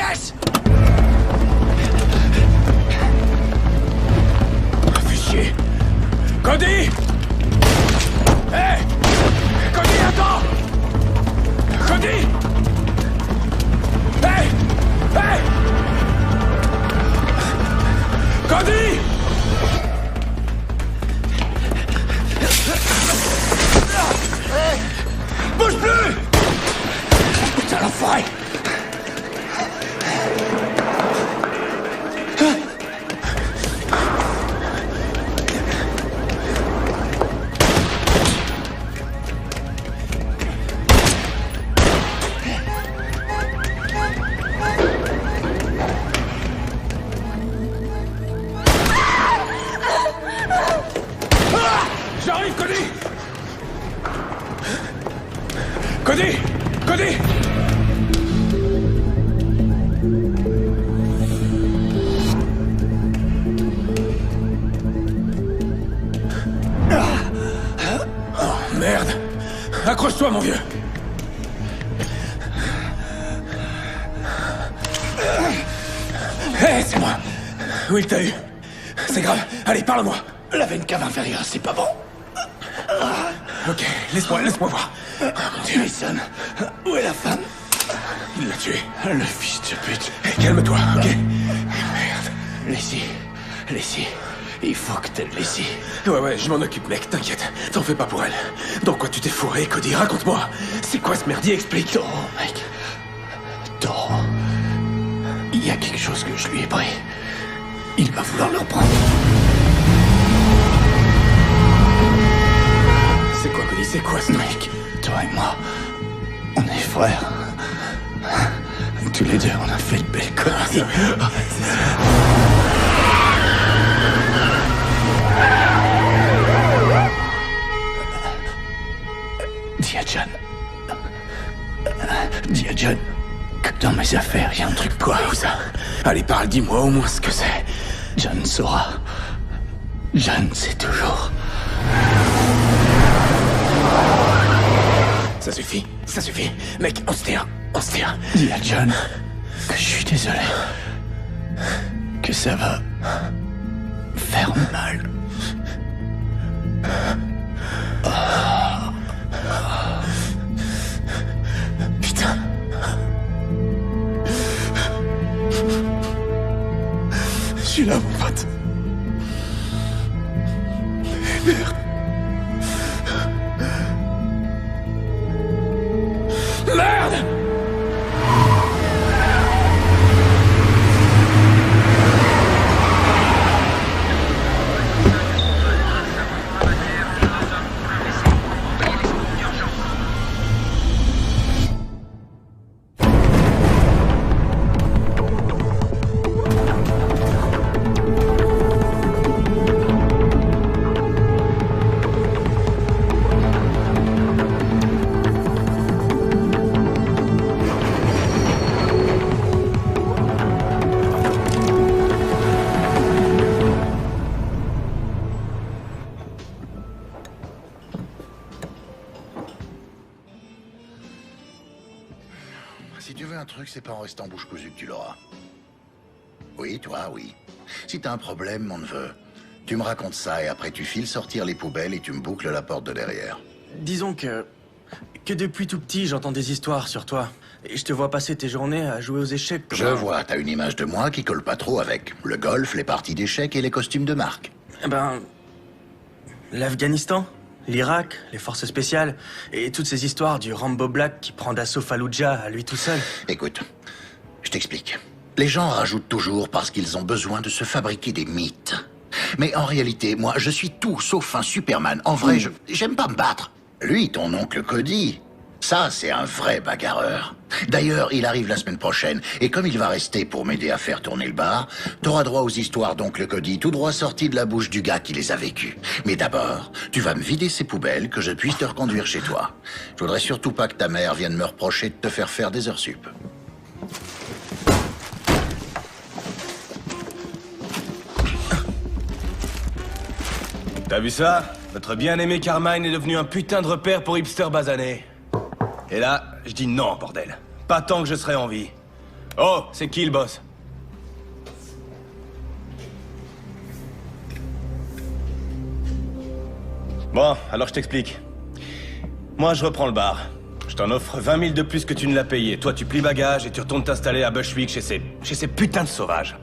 Laisse! Fais chier. Cody! Hé! Cody, attends! Cody! Hé! Hé! Cody! Bouge plus! Putain, l'enfoiré! J'arrive, Cody! Cody! Cody! Oh, merde! Accroche-toi, mon vieux! Hé, c'est moi! Où il t'a eu? C'est grave. Allez, parle-moi! La veine cave inférieure, c'est pas bon. Ok, laisse-moi voir. Oh, mon Dieu. Mason, où est la femme? Il l'a tué. Le fils de pute. Hey, calme-toi, ok? Merde. Laissez. Il faut que t'aies laissé. Ouais, je m'en occupe, mec, t'inquiète. T'en fais pas pour elle. Dans quoi tu t'es fourré, Cody? Raconte-moi. C'est quoi ce merdier? Explique. Toro, mec. Toro. Il y a quelque chose que je lui ai pris. Il va vouloir le reprendre. C'est quoi, Cody? C'est quoi ce truc? Mec, toi et moi, on est frères. Tous les deux, on a fait de belles conneries. Dis à John que dans mes affaires, il y a un truc. Quoi, où ça? Allez, parle, dis-moi au moins ce que c'est. John saura. John sait toujours. Ça suffit. Mec, on se tire. Dis à John que je suis désolé. Que ça va faire mal. Putain. Je suis là, mon pote. Merde. Merde! Si tu veux un truc, c'est pas en restant bouche cousue que tu l'auras. Oui, toi, oui. Si t'as un problème, mon neveu, tu me racontes ça et après tu files sortir les poubelles et tu me boucles la porte de derrière. Disons que depuis tout petit, j'entends des histoires sur toi. Et je te vois passer tes journées à jouer aux échecs. Je vois, t'as une image de moi qui colle pas trop avec le golf, les parties d'échecs et les costumes de marque. Eh ben... l'Afghanistan, l'Irak, les forces spéciales, et toutes ces histoires du Rambo Black qui prend d'assaut Fallujah à lui tout seul. Écoute, je t'explique. Les gens rajoutent toujours parce qu'ils ont besoin de se fabriquer des mythes. Mais en réalité, moi, je suis tout sauf un Superman. En vrai, j'aime pas me battre. Lui, ton oncle Cody, ça, c'est un vrai bagarreur. D'ailleurs, il arrive la semaine prochaine, et comme il va rester pour m'aider à faire tourner le bar, t'auras droit aux histoires d'oncle Cody, tout droit sorties de la bouche du gars qui les a vécues. Mais d'abord, tu vas me vider ces poubelles, que je puisse te reconduire chez toi. Je voudrais surtout pas que ta mère vienne me reprocher de te faire des heures sup. T'as vu ça? Notre bien-aimé Carmine est devenu un putain de repère pour hipster basané. Et là, je dis non, bordel. Pas tant que je serai en vie. Oh, c'est qui le boss? Bon, alors je t'explique. Moi, je reprends le bar. Je t'en offre 20 000 de plus que tu ne l'as payé. Toi, tu plies bagages et tu retournes t'installer à Bushwick chez ces putains de sauvages.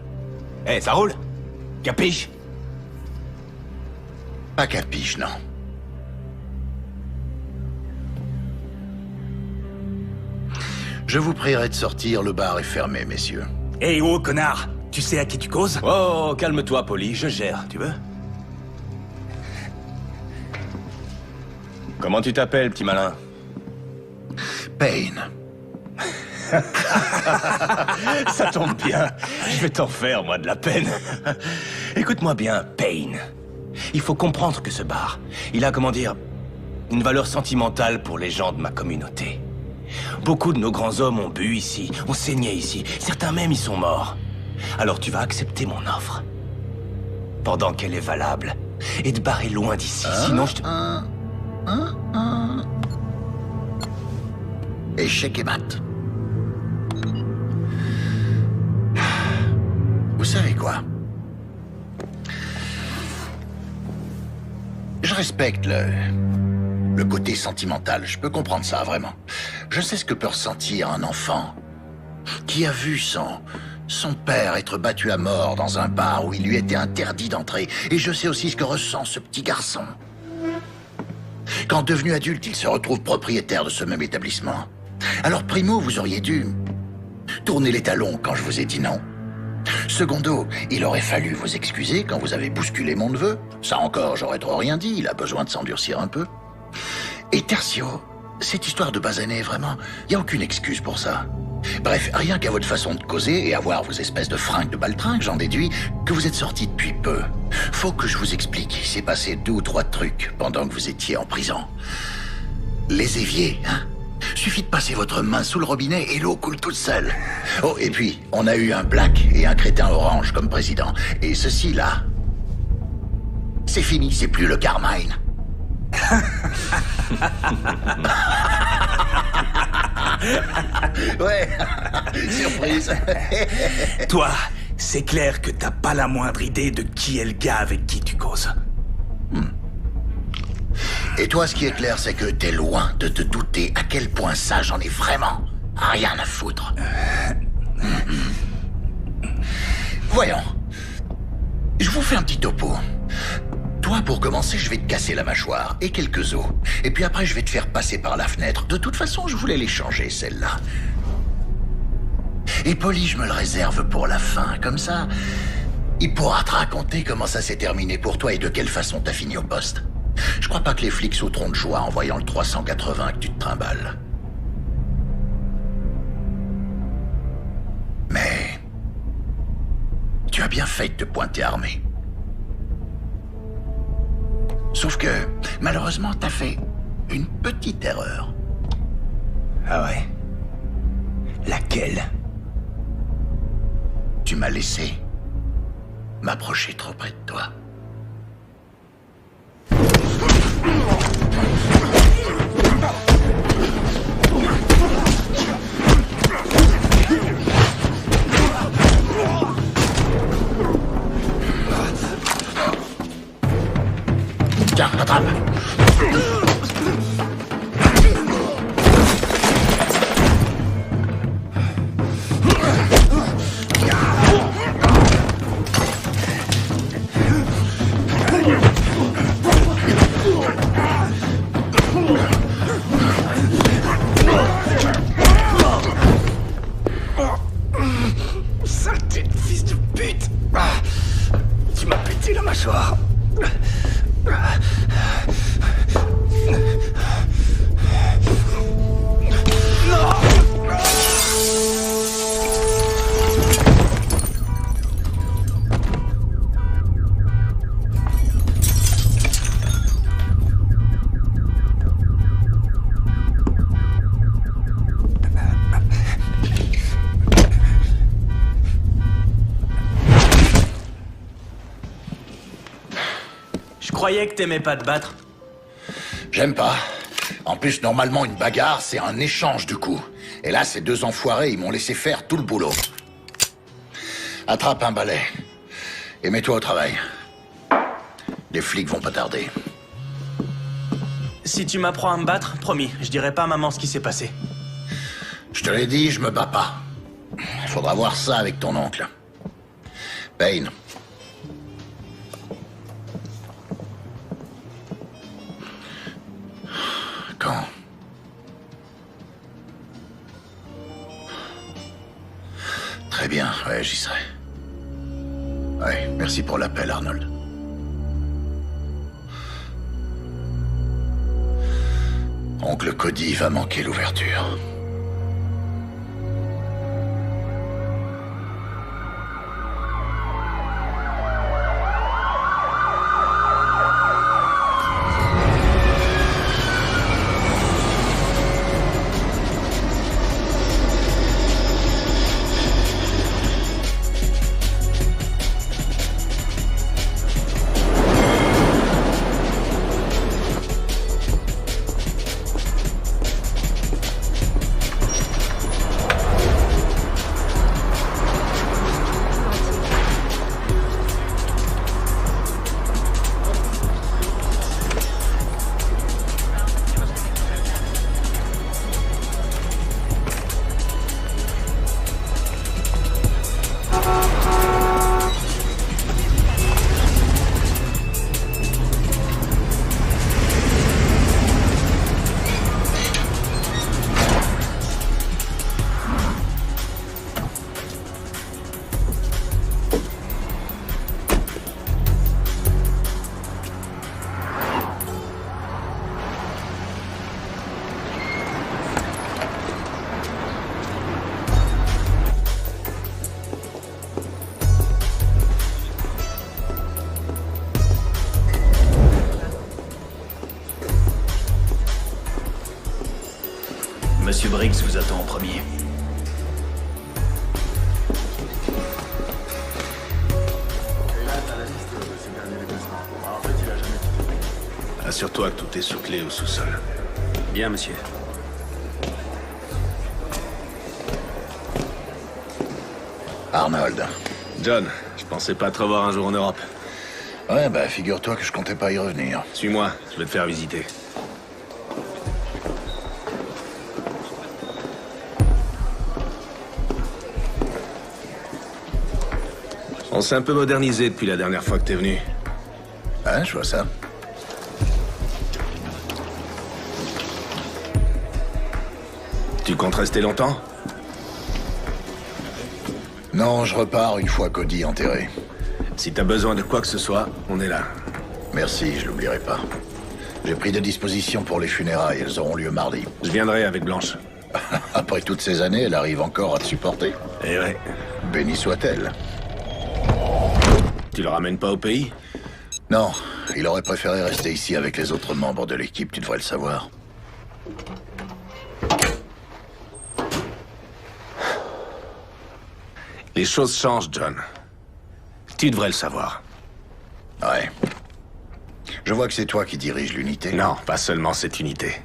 Eh, ça roule? Capiche? Pas capiche, non. Je vous prierai de sortir, le bar est fermé, messieurs. Hé, oh, connard! Tu sais à qui tu causes? Oh, calme-toi, Polly, je gère, tu veux? Comment tu t'appelles, petit malin? Payne. Ça tombe bien. Je vais t'en faire, moi, de la peine. Écoute-moi bien, Payne. Il faut comprendre que ce bar, il a, comment dire, une valeur sentimentale pour les gens de ma communauté. Beaucoup de nos grands hommes ont bu ici, ont saigné ici. Certains même y sont morts. Alors tu vas accepter mon offre. Pendant qu'elle est valable. Et te barrer loin d'ici, sinon je te... Échec et mat. Vous savez quoi? Je respecte le côté sentimental. Je peux comprendre ça, vraiment. Je sais ce que peut ressentir un enfant qui a vu son père être battu à mort dans un bar où il lui était interdit d'entrer. Et je sais aussi ce que ressent ce petit garçon quand, devenu adulte, il se retrouve propriétaire de ce même établissement. Alors, primo, vous auriez dû tourner les talons quand je vous ai dit non. Secondo, il aurait fallu vous excuser quand vous avez bousculé mon neveu. Ça encore, j'aurais trop rien dit, il a besoin de s'endurcir un peu. Et tertio, cette histoire de basané, vraiment, il n'y a aucune excuse pour ça. Bref, rien qu'à votre façon de causer et à voir vos espèces de fringues de baltringue, j'en déduis que vous êtes sortis depuis peu. Faut que je vous explique, il s'est passé 2 ou 3 trucs pendant que vous étiez en prison. Les éviers, hein? Suffit de passer votre main sous le robinet et l'eau coule toute seule. Oh, et puis, on a eu un black et un crétin orange comme président. Et ceci, là, c'est fini, c'est plus le Carmine. Ouais, surprise. Toi, c'est clair que t'as pas la moindre idée de qui est le gars avec qui tu causes. Et toi, ce qui est clair, c'est que t'es loin de te douter à quel point ça, j'en ai vraiment rien à foutre. Voyons. Je vous fais un petit topo. Toi, pour commencer, je vais te casser la mâchoire et quelques os. Et puis après, je vais te faire passer par la fenêtre. De toute façon, je voulais les changer, celle-là. Et Polly, je me le réserve pour la fin. Comme ça, il pourra te raconter comment ça s'est terminé pour toi et de quelle façon t'as fini au poste. Je crois pas que les flics sauteront de joie en voyant le 380 que tu te trimbales. Mais... tu as bien fait de te pointer armé. Sauf que, malheureusement, t'as fait une petite erreur. Ah ouais? Laquelle? Tu m'as laissé m'approcher trop près de toi. Tiens, attrape. Saleté de fils de pute! Tu m'as pété la mâchoire. Je croyais que t'aimais pas te battre. J'aime pas. En plus, normalement, une bagarre, c'est un échange de coups. Et là, ces deux enfoirés, ils m'ont laissé faire tout le boulot. Attrape un balai et mets-toi au travail. Les flics vont pas tarder. Si tu m'apprends à me battre, promis, je dirai pas à maman ce qui s'est passé. Je te l'ai dit, je me bats pas. Faudra voir ça avec ton oncle. Payne. Quand? Très bien, ouais, j'y serai. Ouais, merci pour l'appel, Arnold. Oncle Cody va manquer l'ouverture. Monsieur Briggs vous attend en premier. Assure-toi que tout est sous clé au sous-sol. Bien, monsieur. Arnold. John, je pensais pas te revoir un jour en Europe. Ouais, bah figure-toi que je comptais pas y revenir. Suis-moi, je vais te faire visiter. On s'est un peu modernisé depuis la dernière fois que t'es venu. Hein, je vois ça. Tu comptes rester longtemps? Non, je repars une fois Cody enterré. Si t'as besoin de quoi que ce soit, on est là. Merci, je l'oublierai pas. J'ai pris des dispositions pour les funérailles, elles auront lieu mardi. Je viendrai avec Blanche. Après toutes ces années, elle arrive encore à te supporter. Eh ouais. Béni soit-elle. Tu le ramènes pas au pays? Non, il aurait préféré rester ici avec les autres membres de l'équipe, tu devrais le savoir. Les choses changent, John. Tu devrais le savoir. Ouais. Je vois que c'est toi qui diriges l'unité. Non, pas seulement cette unité.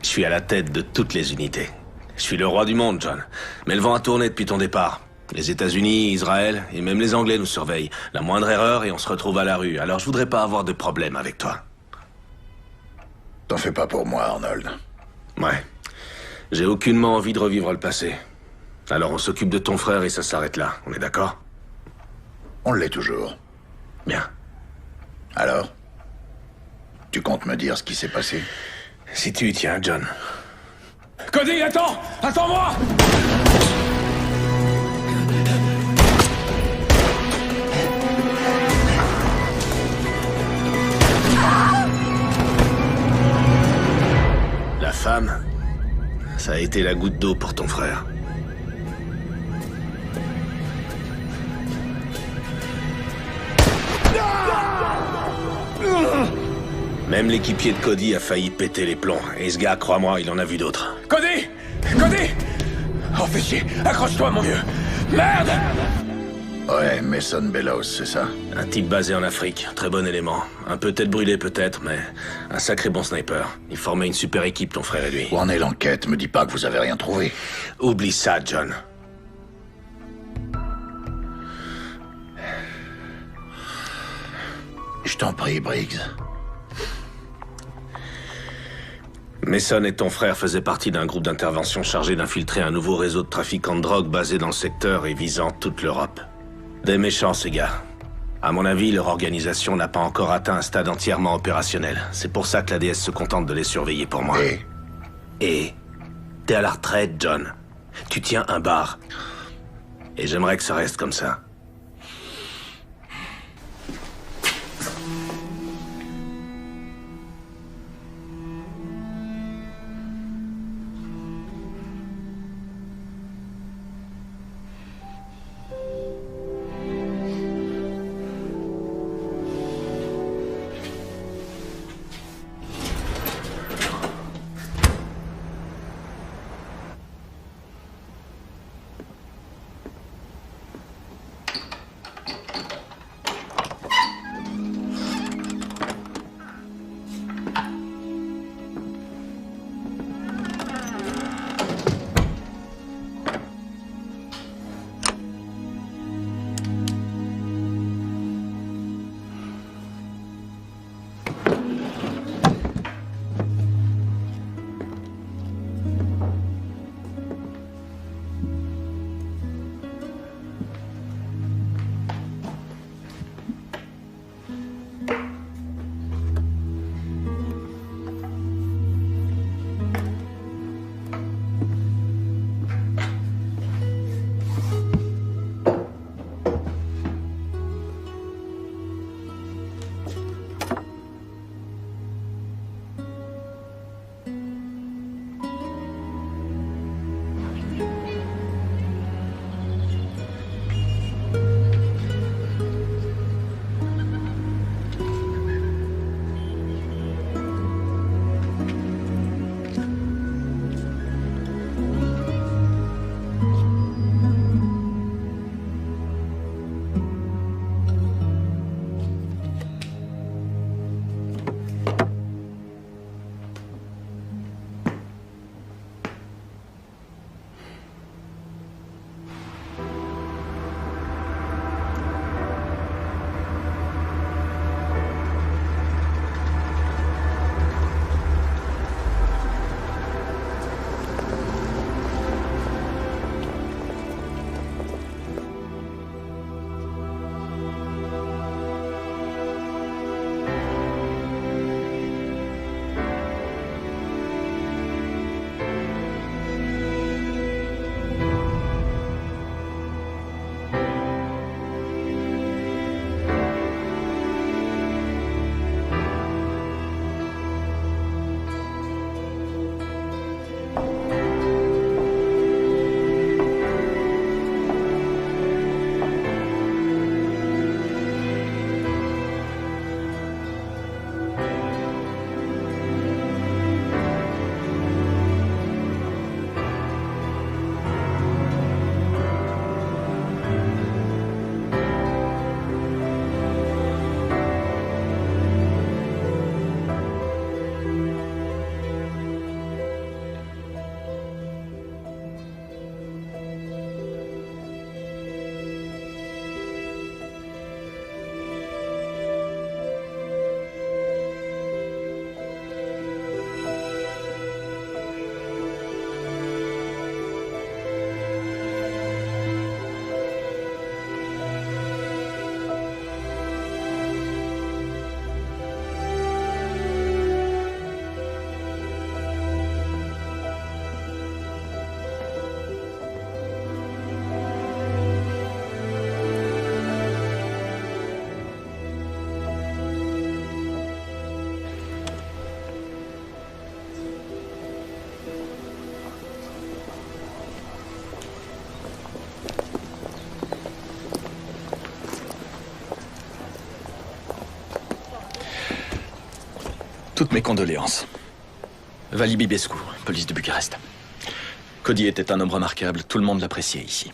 Je suis à la tête de toutes les unités. Je suis le roi du monde, John. Mais le vent a tourné depuis ton départ. Les États-Unis, Israël et même les Anglais nous surveillent. La moindre erreur et on se retrouve à la rue. Alors je voudrais pas avoir de problème avec toi. T'en fais pas pour moi, Arnold. Ouais. J'ai aucunement envie de revivre le passé. Alors on s'occupe de ton frère et ça s'arrête là. On est d'accord? On l'est toujours. Bien. Alors? Tu comptes me dire ce qui s'est passé? Si tu y tiens, John. Cody, attends! Attends-moi! La femme, ça a été la goutte d'eau pour ton frère. Même l'équipier de Cody a failli péter les plombs. Et ce gars, crois-moi, il en a vu d'autres. Cody! Cody! Oh, fais chier! Accroche-toi, mon vieux! Merde! Ouais, Mason Bellows, c'est ça? Un type basé en Afrique, très bon élément. Un peu tête brûlée peut-être, mais un sacré bon sniper. Il formait une super équipe, ton frère et lui. Où en est l'enquête? Me dis pas que vous avez rien trouvé. Oublie ça, John. Je t'en prie, Briggs. Mason et ton frère faisaient partie d'un groupe d'intervention chargé d'infiltrer un nouveau réseau de trafiquants de drogue basé dans le secteur et visant toute l'Europe. Des méchants, ces gars. À mon avis, leur organisation n'a pas encore atteint un stade entièrement opérationnel. C'est pour ça que la DS se contente de les surveiller pour moi. Et t'es à la retraite, John. Tu tiens un bar. Et j'aimerais que ça reste comme ça. Toutes mes condoléances. Vali Bibescu, police de Bucarest. Cody était un homme remarquable, tout le monde l'appréciait ici.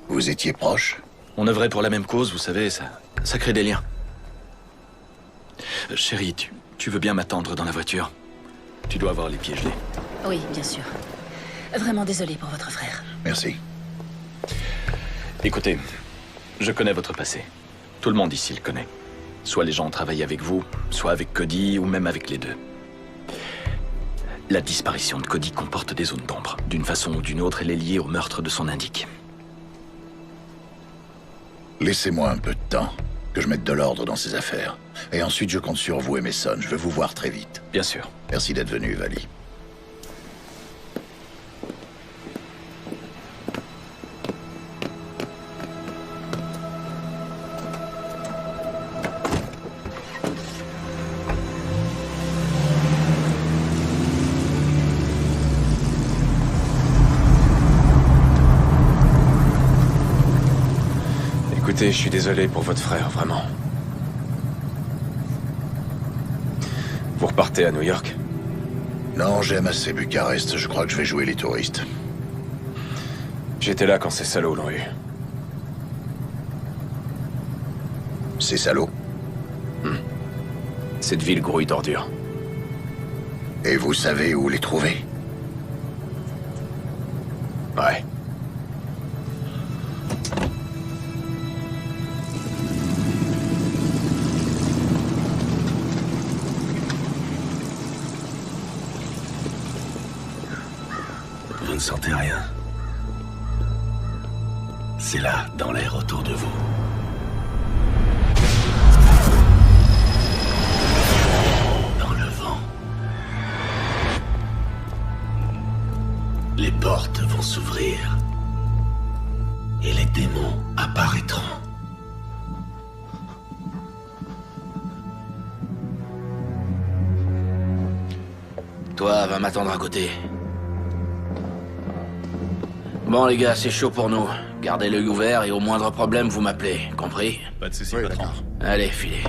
Vous étiez proche? On œuvrait pour la même cause, vous savez, ça crée des liens. Chérie, tu veux bien m'attendre dans la voiture? Tu dois avoir les pieds gelés. Oui, bien sûr. Vraiment désolé pour votre frère. Merci. Écoutez, je connais votre passé. Tout le monde ici le connaît. Soit les gens ont travaillé avec vous, soit avec Cody, ou même avec les deux. La disparition de Cody comporte des zones d'ombre. D'une façon ou d'une autre, elle est liée au meurtre de son indique. Laissez-moi un peu de temps, que je mette de l'ordre dans ces affaires. Et ensuite, je compte sur vous et Mason. Je veux vous voir très vite. Bien sûr. Merci d'être venu, Vali. Écoutez, je suis désolé pour votre frère, vraiment. Vous repartez à New York? Non, j'aime assez Bucarest. Je crois que je vais jouer les touristes. J'étais là quand ces salauds l'ont eu. Ces salauds. Cette ville grouille d'ordures. Et vous savez où les trouver? Ouais. Vous ne sentez rien? C'est là, dans l'air autour de vous. Dans le vent. Les portes vont s'ouvrir. Et les démons apparaîtront. Toi, va m'attendre à côté. Bon les gars, c'est chaud pour nous. Gardez l'œil ouvert et au moindre problème, vous m'appelez. Compris? Pas de soucis, patron. Allez, filez.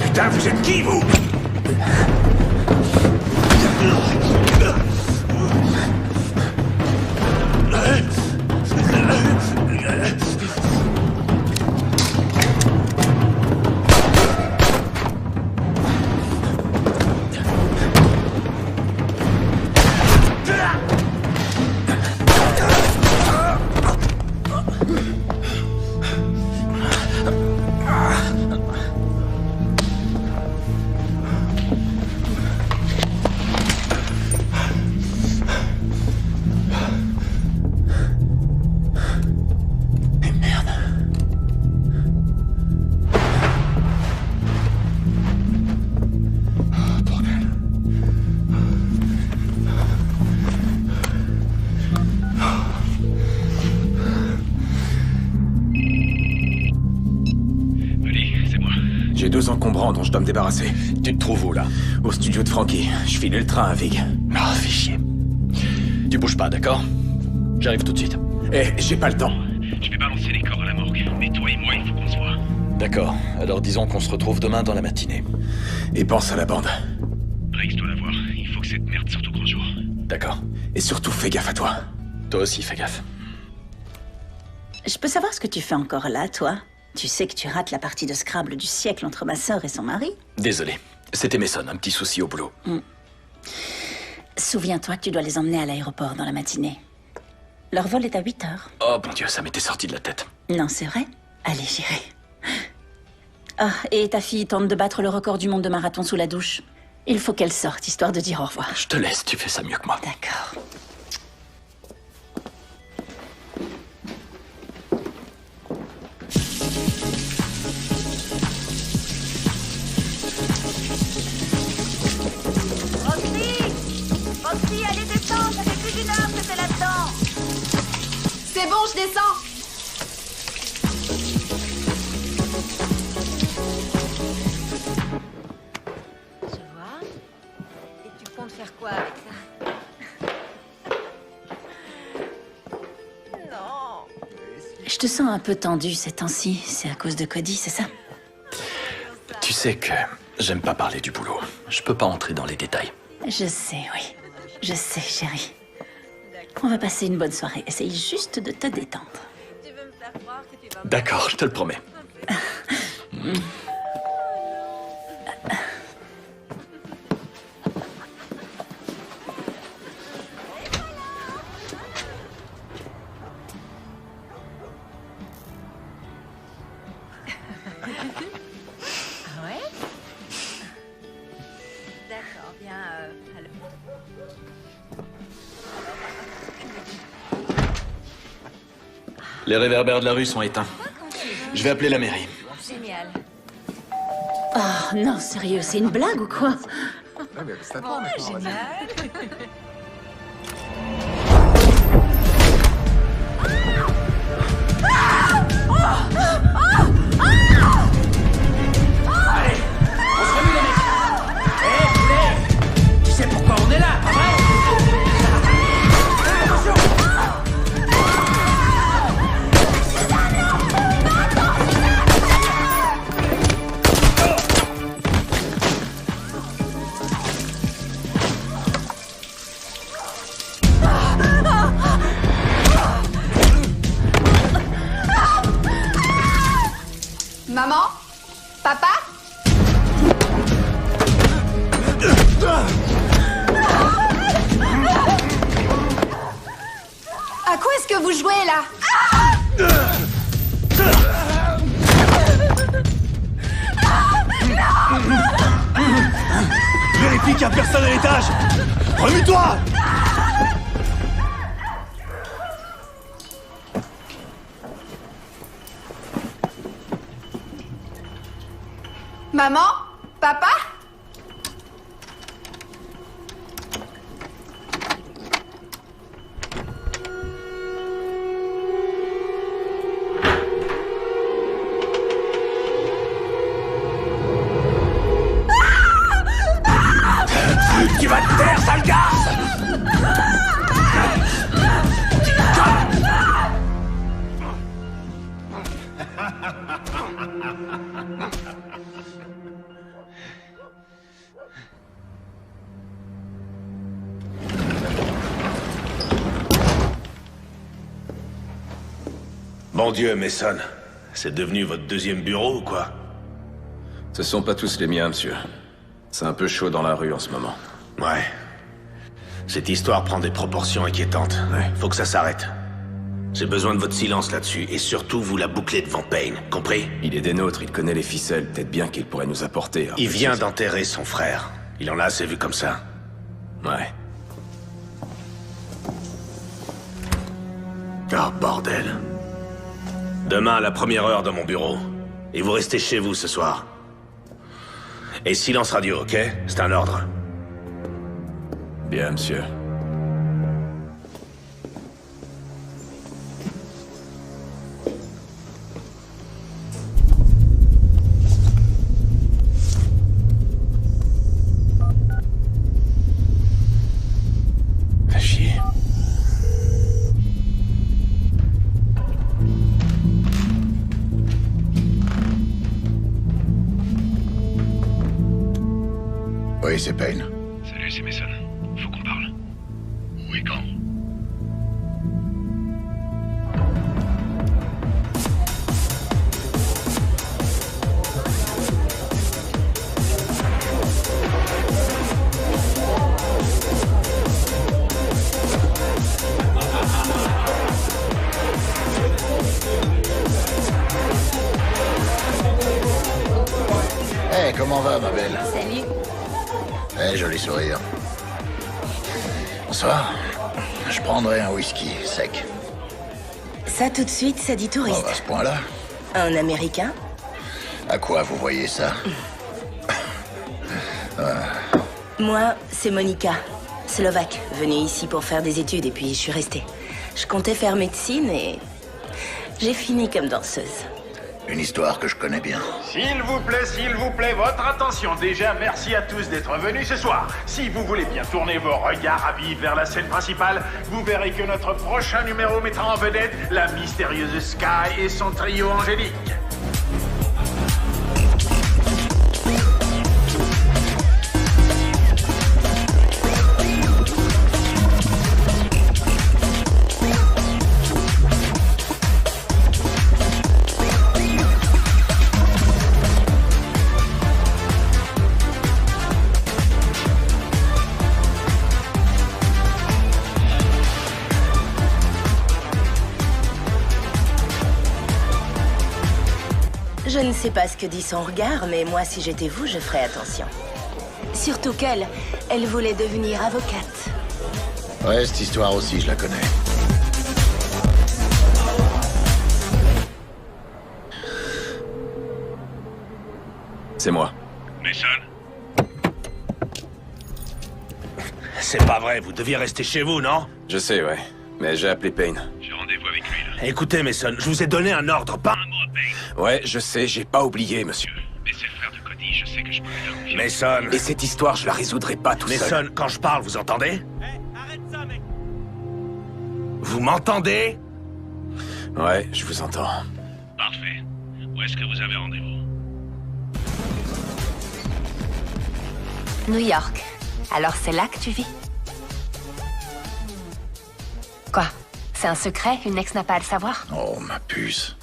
Putain, vous êtes qui, vous? J'ai 2 encombrants dont je dois me débarrasser. Tu te trouves où, là? Au studio de Frankie. Je file le train à Vig. Ah, fais chier. Tu bouges pas, d'accord? J'arrive tout de suite. Eh, j'ai pas le temps. Je vais balancer les corps à la morgue. Mais toi et moi, il faut qu'on se voit. D'accord, alors disons qu'on se retrouve demain dans la matinée. Et pense à la bande. Rex doit la voir. Il faut que cette merde sorte au grand jour. D'accord. Et surtout, fais gaffe à toi. Toi aussi, fais gaffe. Je peux savoir ce que tu fais encore là, toi? Tu sais que tu rates la partie de Scrabble du siècle entre ma sœur et son mari? Désolé. C'était Mason, un petit souci au boulot. Souviens-toi que tu dois les emmener à l'aéroport dans la matinée. Leur vol est à 8 heures. Oh mon Dieu, ça m'était sorti de la tête. Non, c'est vrai? Allez, j'irai. Ah, et ta fille tente de battre le record du monde de marathon sous la douche. Il faut qu'elle sorte, histoire de dire au revoir. Je te laisse, tu fais ça mieux que moi. D'accord. Roxy, allez, descends, ça fait plus d'1 heure que t'es là-dedans. C'est bon, je descends. Je vois. Et tu comptes faire quoi avec ça? Non. Je te sens un peu tendue ces temps-ci. C'est à cause de Cody, c'est ça? Tu sais que j'aime pas parler du boulot. Je peux pas entrer dans les détails. Je sais, oui. Je sais, chérie. On va passer une bonne soirée. Essaye juste de te détendre. Tu veux me faire croire que tu vas... D'accord, je te le promets. Ah ouais? D'accord, bien, alors... Les réverbères de la rue sont éteints. Je vais appeler la mairie. Génial. Oh non, sérieux, c'est une blague ou quoi? Génial. Tu sais pourquoi on est là, pas vrai? Maman? Papa? À quoi est-ce que vous jouez là? Vérifie qu'il y a personne à l'étage. Remue-toi. Maman? Papa? Tu vas te taire, sale garce. Bon Dieu, Mason. C'est devenu votre deuxième bureau ou quoi? Ce sont pas tous les miens, monsieur. C'est un peu chaud dans la rue en ce moment. Ouais. Cette histoire prend des proportions inquiétantes. Ouais. Faut que ça s'arrête. J'ai besoin de votre silence là-dessus, et surtout vous la bouclez devant Payne, compris? Il est des nôtres, il connaît les ficelles, peut-être bien qu'il pourrait nous apporter. Il vient d'enterrer son frère. Il en a assez vu comme ça. Ouais. Ah, bordel. Demain à la première heure dans mon bureau. Et vous restez chez vous ce soir. Et silence radio, ok? C'est un ordre. Bien, monsieur. Oui, c'est Payne. Salut, c'est Mason. Faut qu'on parle. Où et quand? Hey, comment va, ma belle? Salut. Eh, joli sourire. Bonsoir. Je prendrai un whisky sec. Ça, tout de suite, ça dit touriste. Oh, à ce point-là? Un Américain? À quoi vous voyez ça? Moi, c'est Monica, slovaque, venue ici pour faire des études et puis je suis restée. Je comptais faire médecine et j'ai fini comme danseuse. Une histoire que je connais bien. S'il vous plaît, votre attention. Déjà, merci à tous d'être venus ce soir. Si vous voulez bien tourner vos regards à vif vers la scène principale, vous verrez que notre prochain numéro mettra en vedette la mystérieuse Sky et son trio angélique. Je ne sais pas ce que dit son regard, mais moi, si j'étais vous, je ferais attention. Surtout qu'elle, elle voulait devenir avocate. Ouais, cette histoire aussi, je la connais. C'est moi. Mason? C'est pas vrai, vous deviez rester chez vous, non? Je sais, ouais. Mais j'ai appelé Payne. J'ai rendez-vous avec lui, là. Écoutez, Mason, je vous ai donné un ordre, pas Un mot à Payne. Ouais, je sais, j'ai pas oublié, monsieur. Mais c'est le frère de Cody, je sais que je peux lui faire confiance. Mason. Et cette histoire, je la résoudrai pas tout seul. Mason, quand je parle, vous entendez? Arrête ça, mec. Vous m'entendez? Ouais, je vous entends. Parfait. Où est-ce que vous avez rendez-vous? New York. Alors c'est là que tu vis? Quoi? C'est un secret? Une ex n'a pas à le savoir? Oh, ma puce.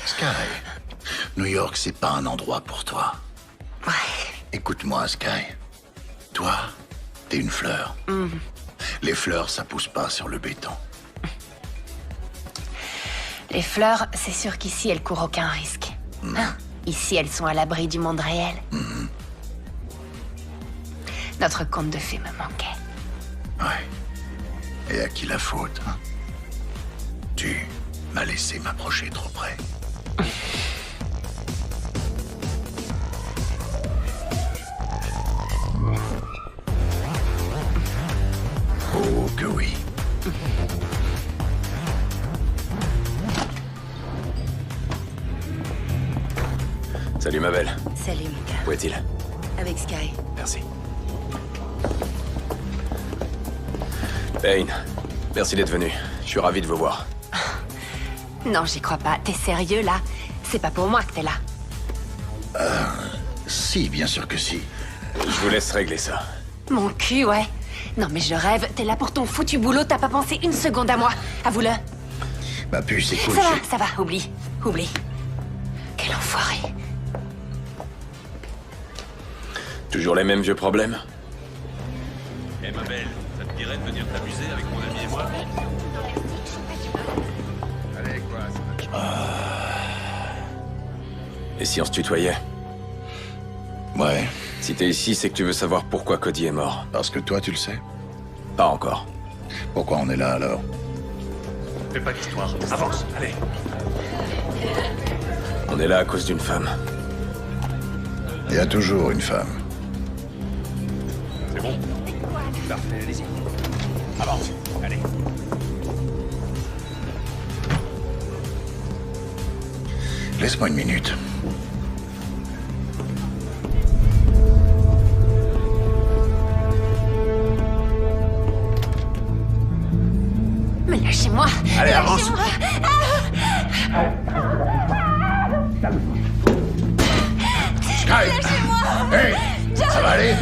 Sky, New York, c'est pas un endroit pour toi. Ouais. Écoute-moi, Sky. Toi, t'es une fleur. Les fleurs, ça pousse pas sur le béton. Les fleurs, c'est sûr qu'ici, elles courent aucun risque. Hein? Ici, elles sont à l'abri du monde réel. Notre conte de fées me manquait. Ouais. Et à qui la faute, hein? Tu m'as laissé m'approcher trop près. Oh, que oui. Salut, ma belle. Salut, Mika. Où est-il? Avec Sky. Merci. Payne, merci d'être venu. Je suis ravi de vous voir. Non, j'y crois pas. T'es sérieux, là? C'est pas pour moi que t'es là. Si, bien sûr que si. Je vous laisse régler ça. Mon cul, ouais. Non, mais je rêve. T'es là pour ton foutu boulot. T'as pas pensé une seconde à moi. Avoue-le. Ma puce, c'est cool. Ça va. Oublie. Quel enfoiré. Toujours les mêmes vieux problèmes? Eh, ma belle, ça te dirait de venir t'amuser avec mon ami et moi? Allez, quoi, Et si on se tutoyait? Ouais, Si t'es ici, c'est que tu veux savoir pourquoi Cody est mort. parce que toi, tu le sais. Pas encore. Pourquoi on est là, alors? Fais pas d'histoire. Avance, allez. On est là à cause d'une femme. Il y a toujours une femme. C'est bon? Parfait, allez-y. Avance, allez. Laisse-moi une minute. Mais lâchez-moi. Allez, avance. Sky! Hey! Ça va aller?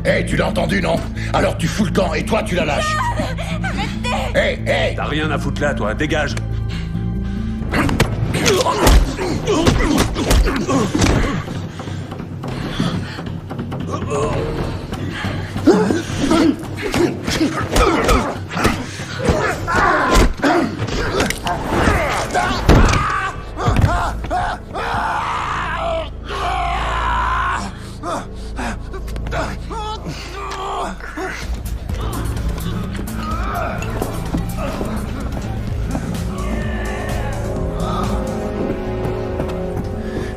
Hé, tu l'as entendu, non? Alors tu fous le camp et toi tu la lâches. Hé. T'as rien à foutre là, toi, dégage.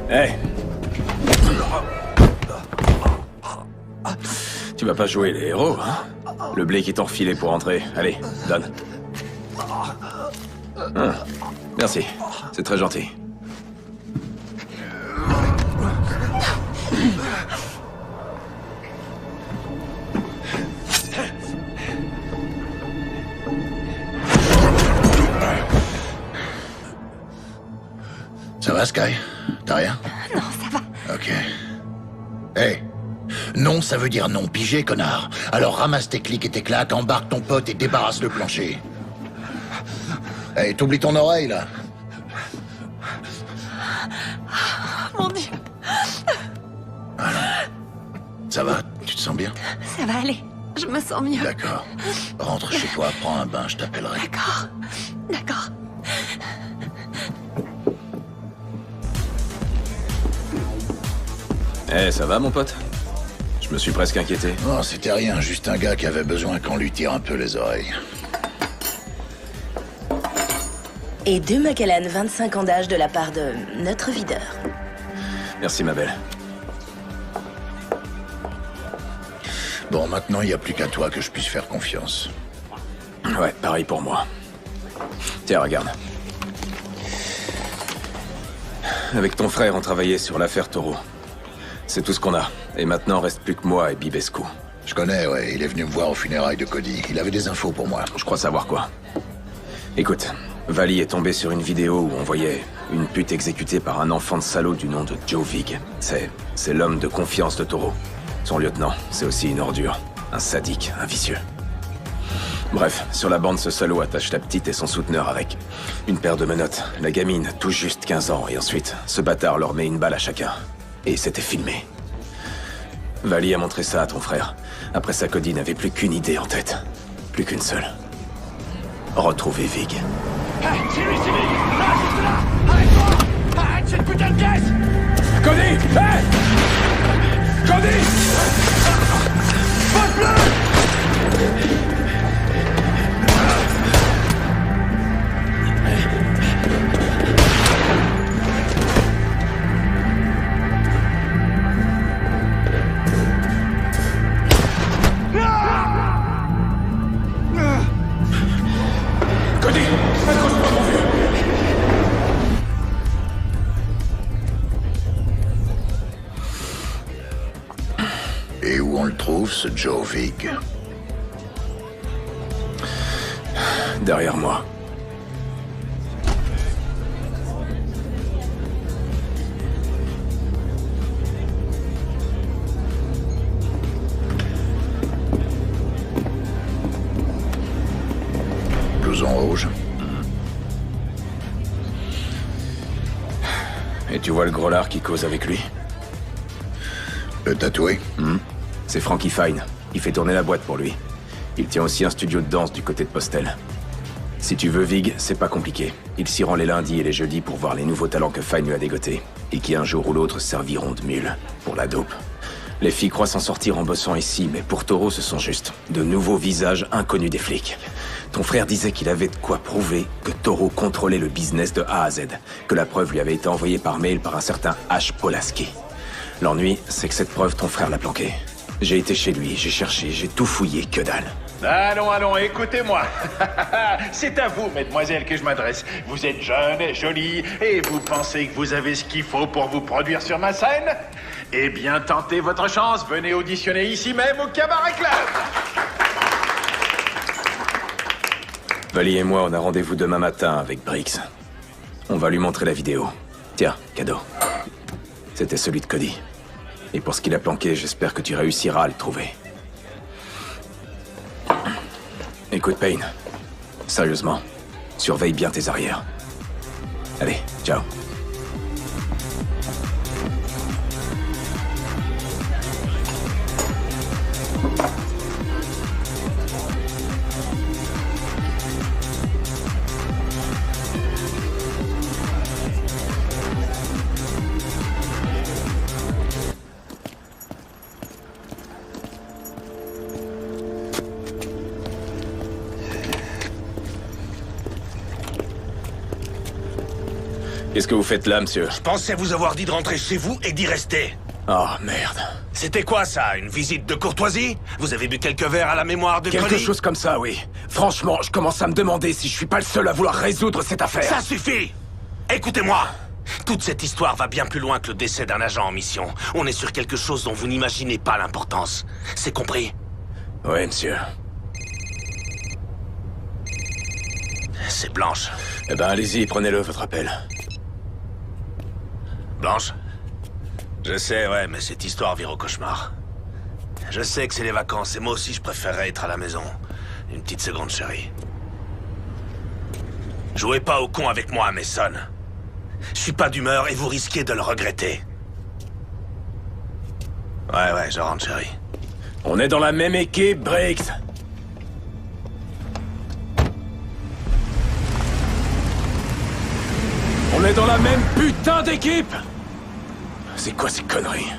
Hey. Tu vas pas jouer les héros, hein? Le blé qui t'ont refilé pour entrer. Allez, donne. Merci, c'est très gentil. Ça va, Sky? T'as rien? Non, ça va. Ok. Hé. Non, ça veut dire non, pigé, connard. Alors ramasse tes clics et tes claques, embarque ton pote et débarrasse le plancher. Hé, t'oublies ton oreille, là. Mon Dieu. Alors, ça va? Tu te sens bien? Ça va aller. Je me sens mieux. D'accord. Rentre chez toi, prends un bain, je t'appellerai. D'accord. D'accord. Eh, ça va, mon pote? Je me suis presque inquiété. Non, c'était rien, juste un gars qui avait besoin qu'on lui tire un peu les oreilles. Et 2 Macallan, 25 ans d'âge de la part de notre videur. Merci, ma belle. Bon, maintenant, il n'y a plus qu'à toi que je puisse faire confiance. Ouais, pareil pour moi. Tiens, regarde. Avec ton frère, on travaillait sur l'affaire Taureau. C'est tout ce qu'on a. Et maintenant, reste plus que moi et Bibescu. Je connais, ouais. Il est venu me voir aux funérailles de Cody. Il avait des infos pour moi. Je crois savoir quoi. Écoute, Vali est tombé sur une vidéo où on voyait une pute exécutée par un enfant de salaud du nom de Joe Vig. C'est l'homme de confiance de Taureau. Son lieutenant, c'est aussi une ordure. Un sadique, un vicieux. Bref, sur la bande, ce salaud attache la petite et son souteneur avec une paire de menottes. La gamine, tout juste 15 ans. Et ensuite, ce bâtard leur met une balle à chacun. Et c'était filmé. Vali a montré ça à ton frère. Après ça, Cody n'avait plus qu'une idée en tête. Plus qu'une seule. Retrouver Vig. Hey, Siri, là, juste là. Arrête-toi. Arrête cette putain de caisse. Cody. Hey. Cody. Vote bleu. Et où on le trouve, ce Joe Vig? Derrière moi. Blouson rouge. Et tu vois le gros lard qui cause avec lui? Le tatoué? C'est Frankie Fine. Il fait tourner la boîte pour lui. Il tient aussi un studio de danse du côté de Postel. Si tu veux Vig, c'est pas compliqué. Il s'y rend les lundis et les jeudis pour voir les nouveaux talents que Fine lui a dégotés. Et qui un jour ou l'autre serviront de mule pour la dope. Les filles croient s'en sortir en bossant ici, mais pour Taureau, ce sont juste de nouveaux visages inconnus des flics. Ton frère disait qu'il avait de quoi prouver que Taureau contrôlait le business de A à Z. Que la preuve lui avait été envoyée par mail par un certain H. Polaski. L'ennui, c'est que cette preuve, ton frère l'a planquée. J'ai été chez lui, j'ai cherché, j'ai tout fouillé, que dalle. Allons, écoutez-moi. C'est à vous, mesdemoiselles, que je m'adresse. Vous êtes jeune, jolie, et vous pensez que vous avez ce qu'il faut pour vous produire sur ma scène? Eh bien, tentez votre chance. Venez auditionner ici même au Cabaret Club. Vali et moi, on a rendez-vous demain matin avec Briggs. On va lui montrer la vidéo. Tiens, cadeau. C'était celui de Cody. Et pour ce qu'il a planqué, j'espère que tu réussiras à le trouver. Écoute, Payne. Sérieusement, surveille bien tes arrières. Allez, ciao. Qu'est-ce que vous faites là, monsieur? Je pensais vous avoir dit de rentrer chez vous et d'y rester. Oh, merde. C'était quoi, ça? Une visite de courtoisie? Vous avez bu quelques verres à la mémoire de Quelque Connie? chose comme ça, oui. Franchement, je commence à me demander si je suis pas le seul à vouloir résoudre cette affaire. Ça suffit! Écoutez-moi! Toute cette histoire va bien plus loin que le décès d'un agent en mission. On est sur quelque chose dont vous n'imaginez pas l'importance. C'est compris? Oui, monsieur. C'est Blanche. Eh ben, allez-y, prenez-le, votre appel. Blanche? Je sais, ouais, mais cette histoire vire au cauchemar. Je sais que c'est les vacances, et moi aussi je préférerais être à la maison. Une petite seconde, chérie. Jouez pas au con avec moi, Mason. Je suis pas d'humeur et vous risquez de le regretter. Ouais, je rentre, chérie. On est dans la même équipe, Briggs. On est dans la même putain d'équipe! C'est quoi ces conneries?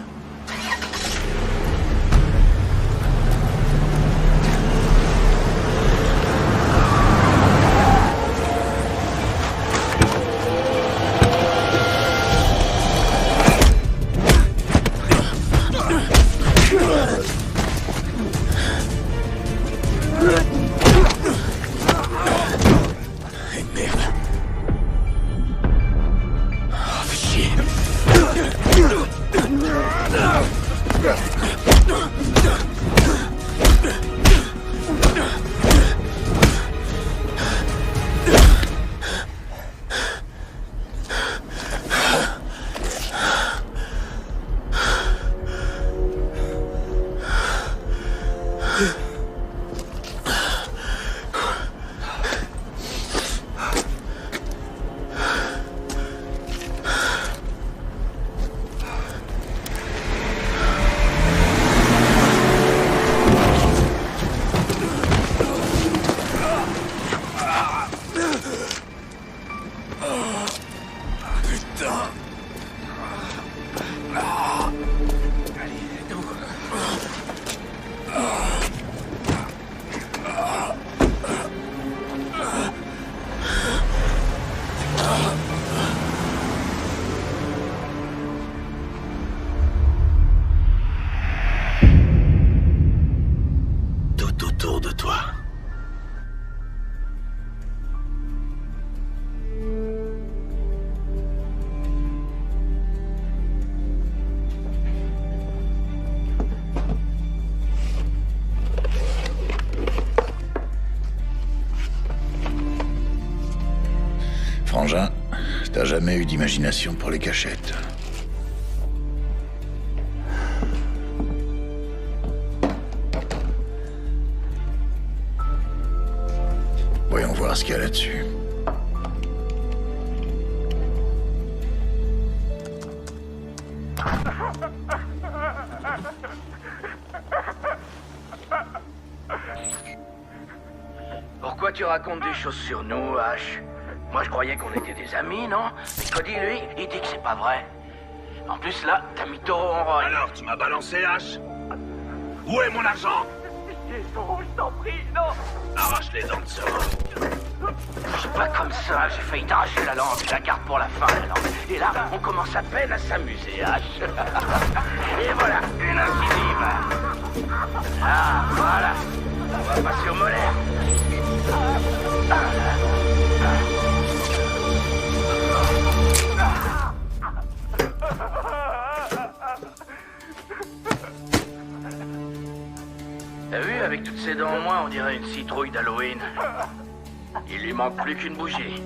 Frangin, t'as jamais eu d'imagination pour les cachettes. Voyons voir ce qu'il y a là-dessus. Pourquoi tu racontes des choses sur nous, H? Moi, je croyais qu'on était des amis, non? Mais Cody, lui, il dit que c'est pas vrai. En plus, là, t'as mis Taureau en rôle. Alors, tu m'as balancé, H? Où est mon argent? Pitié, Taureau, je t'en prie, non! Arrache les dents de ce Je suis pas comme ça, j'ai failli t'arracher la langue, je la garde pour la fin, la langue. Et là, on commence à peine à s'amuser, H. Et voilà, une incisive. Ah, voilà. On va passer au molaire. T'as vu, avec toutes ses dents en moins, on dirait une citrouille d'Halloween. Il lui manque plus qu'une bougie.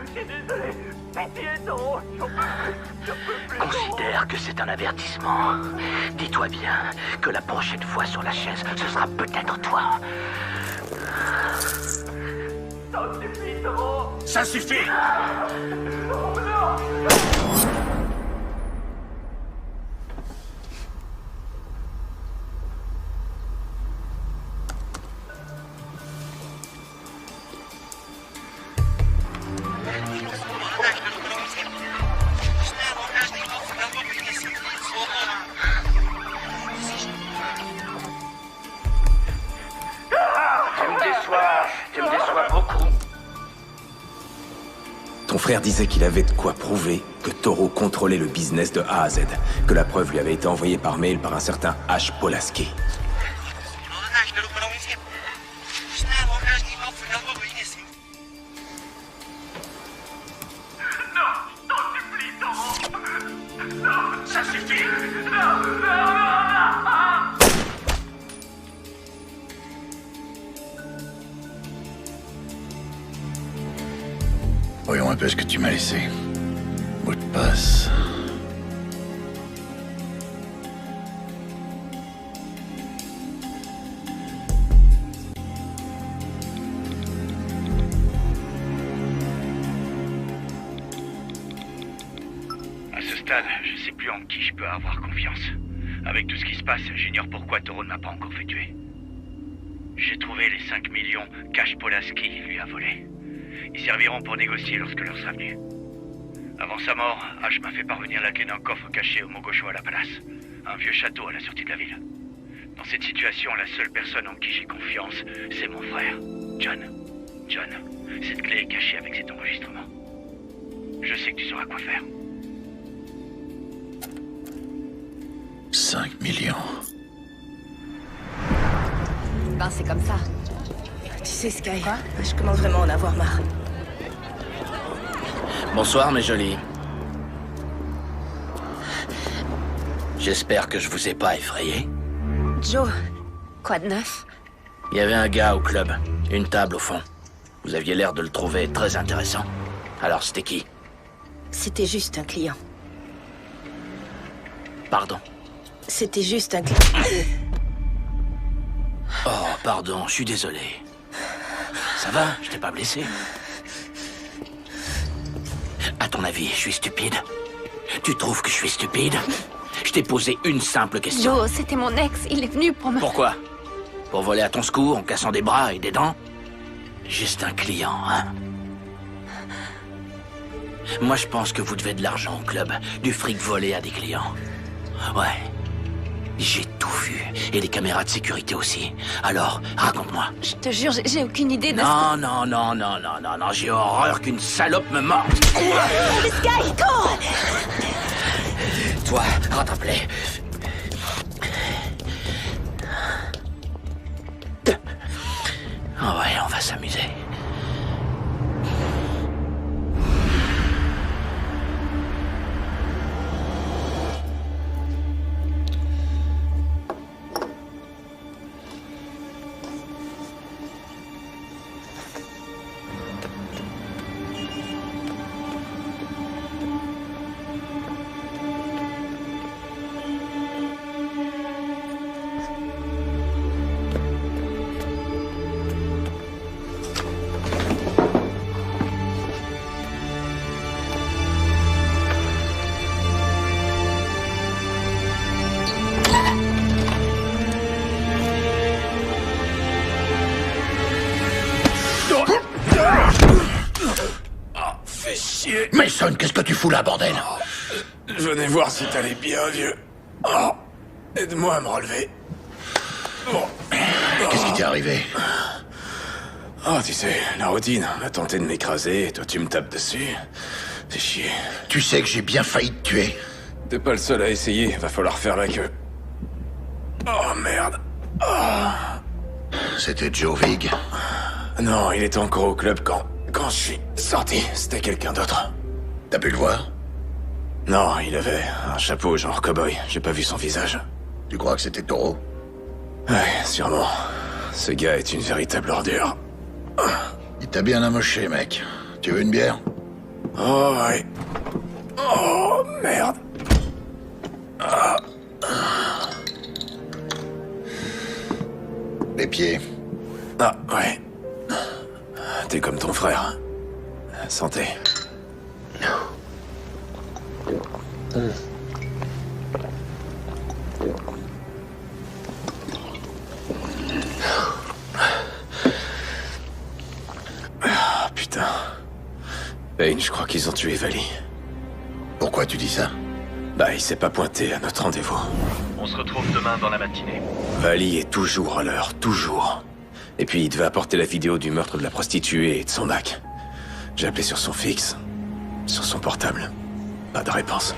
Je suis désolé. Pitié, Toro. Considère que c'est un avertissement. Dis-toi bien que la prochaine fois sur la chaise, ce sera peut-être toi. Ça suffit, Toro. Ça suffit. Oh non. Tu me déçois beaucoup. Ton frère disait qu'il avait de quoi prouver que Toro contrôlait le business de A à Z, que la preuve lui avait été envoyée par mail par un certain H. Polaski. Ça suffit. Non. Voyons un peu ce que tu m'as laissé. Mot de passe. À ce stade, je sais plus en qui je peux avoir confiance. Avec tout ce qui se passe, j'ignore pourquoi Toro ne m'a pas encore fait tuer. J'ai trouvé les 5 millions qu'H. Polaski lui a volés. Ils serviront pour négocier lorsque l'heure sera venue. Avant sa mort, H m'a fait parvenir la clé d'un coffre caché au Mogosho à la Palace, un vieux château à la sortie de la ville. Dans cette situation, la seule personne en qui j'ai confiance, c'est mon frère, John. John, cette clé est cachée avec cet enregistrement. Je sais que tu sauras quoi faire. 5 millions. Ben, c'est comme ça. Tu sais, Sky, je commence vraiment à en avoir marre. Bonsoir, mes jolis. J'espère que je vous ai pas effrayé. Joe, quoi de neuf? Il y avait un gars au club, une table au fond. Vous aviez l'air de le trouver très intéressant. Alors, c'était qui? C'était juste un client. Pardon? C'était juste un client. Oh, pardon, je suis désolé. Ça va? Je t'ai pas blessé? À ton avis, je suis stupide? Tu trouves que je suis stupide? Je t'ai posé une simple question. Joe, c'était mon ex. Il est venu pour me... Pourquoi? Pour voler à ton secours en cassant des bras et des dents? Juste un client, hein? Moi, je pense que vous devez de l'argent au club. Du fric volé à des clients. Ouais. J'ai tout vu. Et les caméras de sécurité aussi. Alors, raconte-moi. Je te jure, j'ai aucune idée de... Non, j'ai horreur qu'une salope me morde. Sky, cours! Toi, rattrape-les. Ah ouais, on va s'amuser. Mason, qu'est-ce que tu fous là, bordel? Je venais voir si t'allais bien, vieux. Oh, aide-moi à me relever. Bon. Qu'est-ce qui t'est arrivé? Oh, tu sais, la routine. On a tenté de m'écraser, et toi tu me tapes dessus. C'est chier. Tu sais que j'ai bien failli te tuer. T'es pas le seul à essayer, va falloir faire la queue. Oh, merde. C'était Joe Vig? Non, il était encore au club quand je suis sorti. C'était quelqu'un d'autre. T'as pu le voir? Non, il avait un chapeau genre cow-boy. J'ai pas vu son visage. Tu crois que c'était Toro? Ouais, sûrement. Ce gars est une véritable ordure. Il t'a bien amoché, mec. Tu veux une bière? Oh, ouais. Oh, merde. Ah. Les pieds. Ah, ouais. T'es comme ton frère. Santé. Ah, putain. Payne, je crois qu'ils ont tué Vali. Pourquoi tu dis ça? Bah, il s'est pas pointé à notre rendez-vous. On se retrouve demain dans la matinée. Vali est toujours à l'heure, toujours. Et puis, il devait apporter la vidéo du meurtre de la prostituée et de son Mac. J'ai appelé sur son fixe, sur son portable. Pas de réponse.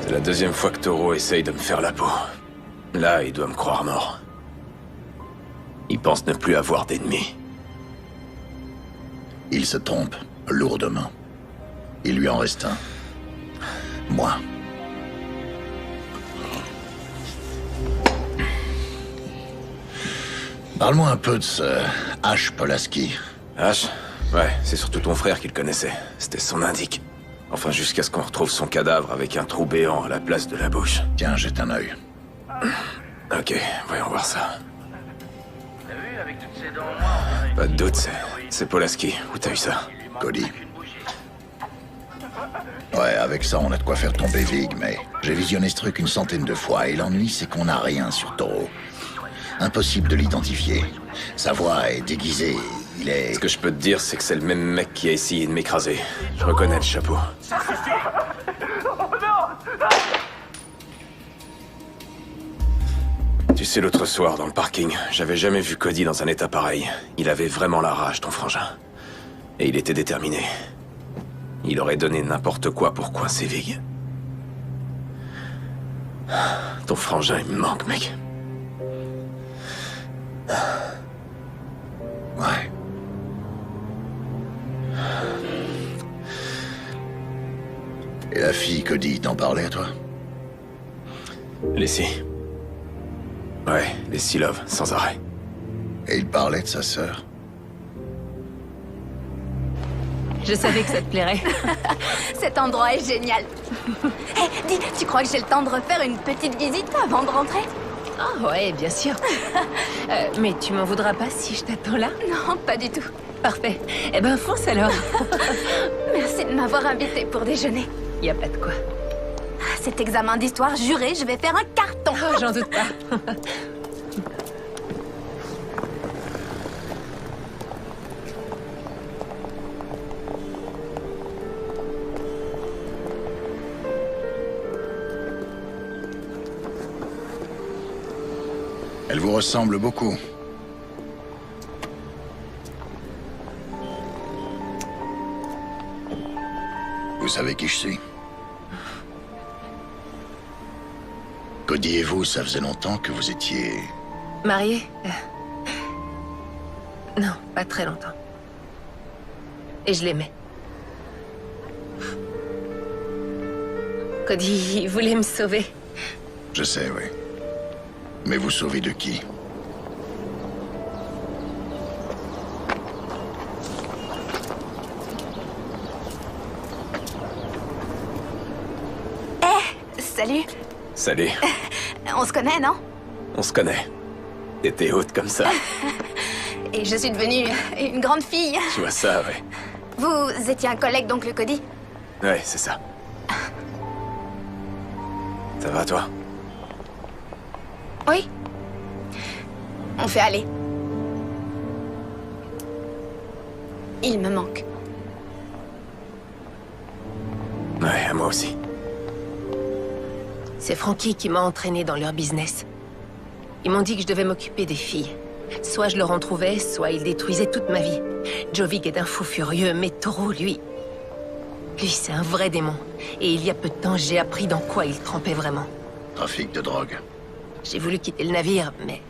C'est la deuxième fois que Toro essaye de me faire la peau. Là, il doit me croire mort. Il pense ne plus avoir d'ennemis. Il se trompe, lourdement. Il lui en reste un. Moi. Parle-moi un peu de ce H. Polaski. H? Ouais, c'est surtout ton frère qui le connaissait. C'était son indique. Enfin, jusqu'à ce qu'on retrouve son cadavre avec un trou béant à la place de la bouche. Tiens, jette un œil. Ok, voyons voir ça. T'as vu, avec toutes ces dents en moins, Pas de doute, c'est Polaski. Où t'as eu ça? Cody. Ouais, avec ça, on a de quoi faire tomber Vig, mais j'ai visionné ce truc une centaine de fois, et l'ennui, c'est qu'on n'a rien sur Toro. Impossible de l'identifier. Sa voix est déguisée, il est... Ce que je peux te dire, c'est que c'est le même mec qui a essayé de m'écraser. Je reconnais le chapeau. Tu sais, l'autre soir, dans le parking, j'avais jamais vu Cody dans un état pareil. Il avait vraiment la rage, ton frangin. Et il était déterminé. Il aurait donné n'importe quoi pour coincer Vig. Ton frangin, il me manque, mec. Ouais. Et la fille, Cody, t'en parlait à toi? Lessie. Ouais, Lessie Love, sans arrêt. Et il parlait de sa sœur? Je savais que ça te plairait. Cet endroit est génial. Hé, dis, tu crois que j'ai le temps de refaire une petite visite avant de rentrer? Ah ouais, bien sûr. Mais tu m'en voudras pas si je t'attends là? Non, pas du tout. Parfait. Eh ben, fonce alors. Merci de m'avoir invité pour déjeuner. Y a pas de quoi. Cet examen d'histoire, juré, je vais faire un carton. Oh, j'en doute pas. Elle vous ressemble beaucoup. Vous savez qui je suis? Cody et vous, ça faisait longtemps que vous étiez... Mariée? Non, pas très longtemps. Et je l'aimais. Cody, il voulait me sauver. Je sais, oui. Mais vous sauvez de qui? Salut. Salut. On se connaît, non? On se connaît. T'étais haute comme ça. Et je suis devenue une grande fille. Tu vois ça, ouais. Vous étiez un collègue d'oncle Cody? Ouais, c'est ça. Ça va, toi? Oui. On fait aller. Il me manque. Ouais, à moi aussi. C'est Frankie qui m'a entraîné dans leur business. Ils m'ont dit que je devais m'occuper des filles. Soit je leur en trouvais, soit ils détruisaient toute ma vie. Jovic est un fou furieux, mais Toro, lui, c'est un vrai démon. Et il y a peu de temps, j'ai appris dans quoi il trempait vraiment. Trafic de drogue. J'ai voulu quitter le navire, mais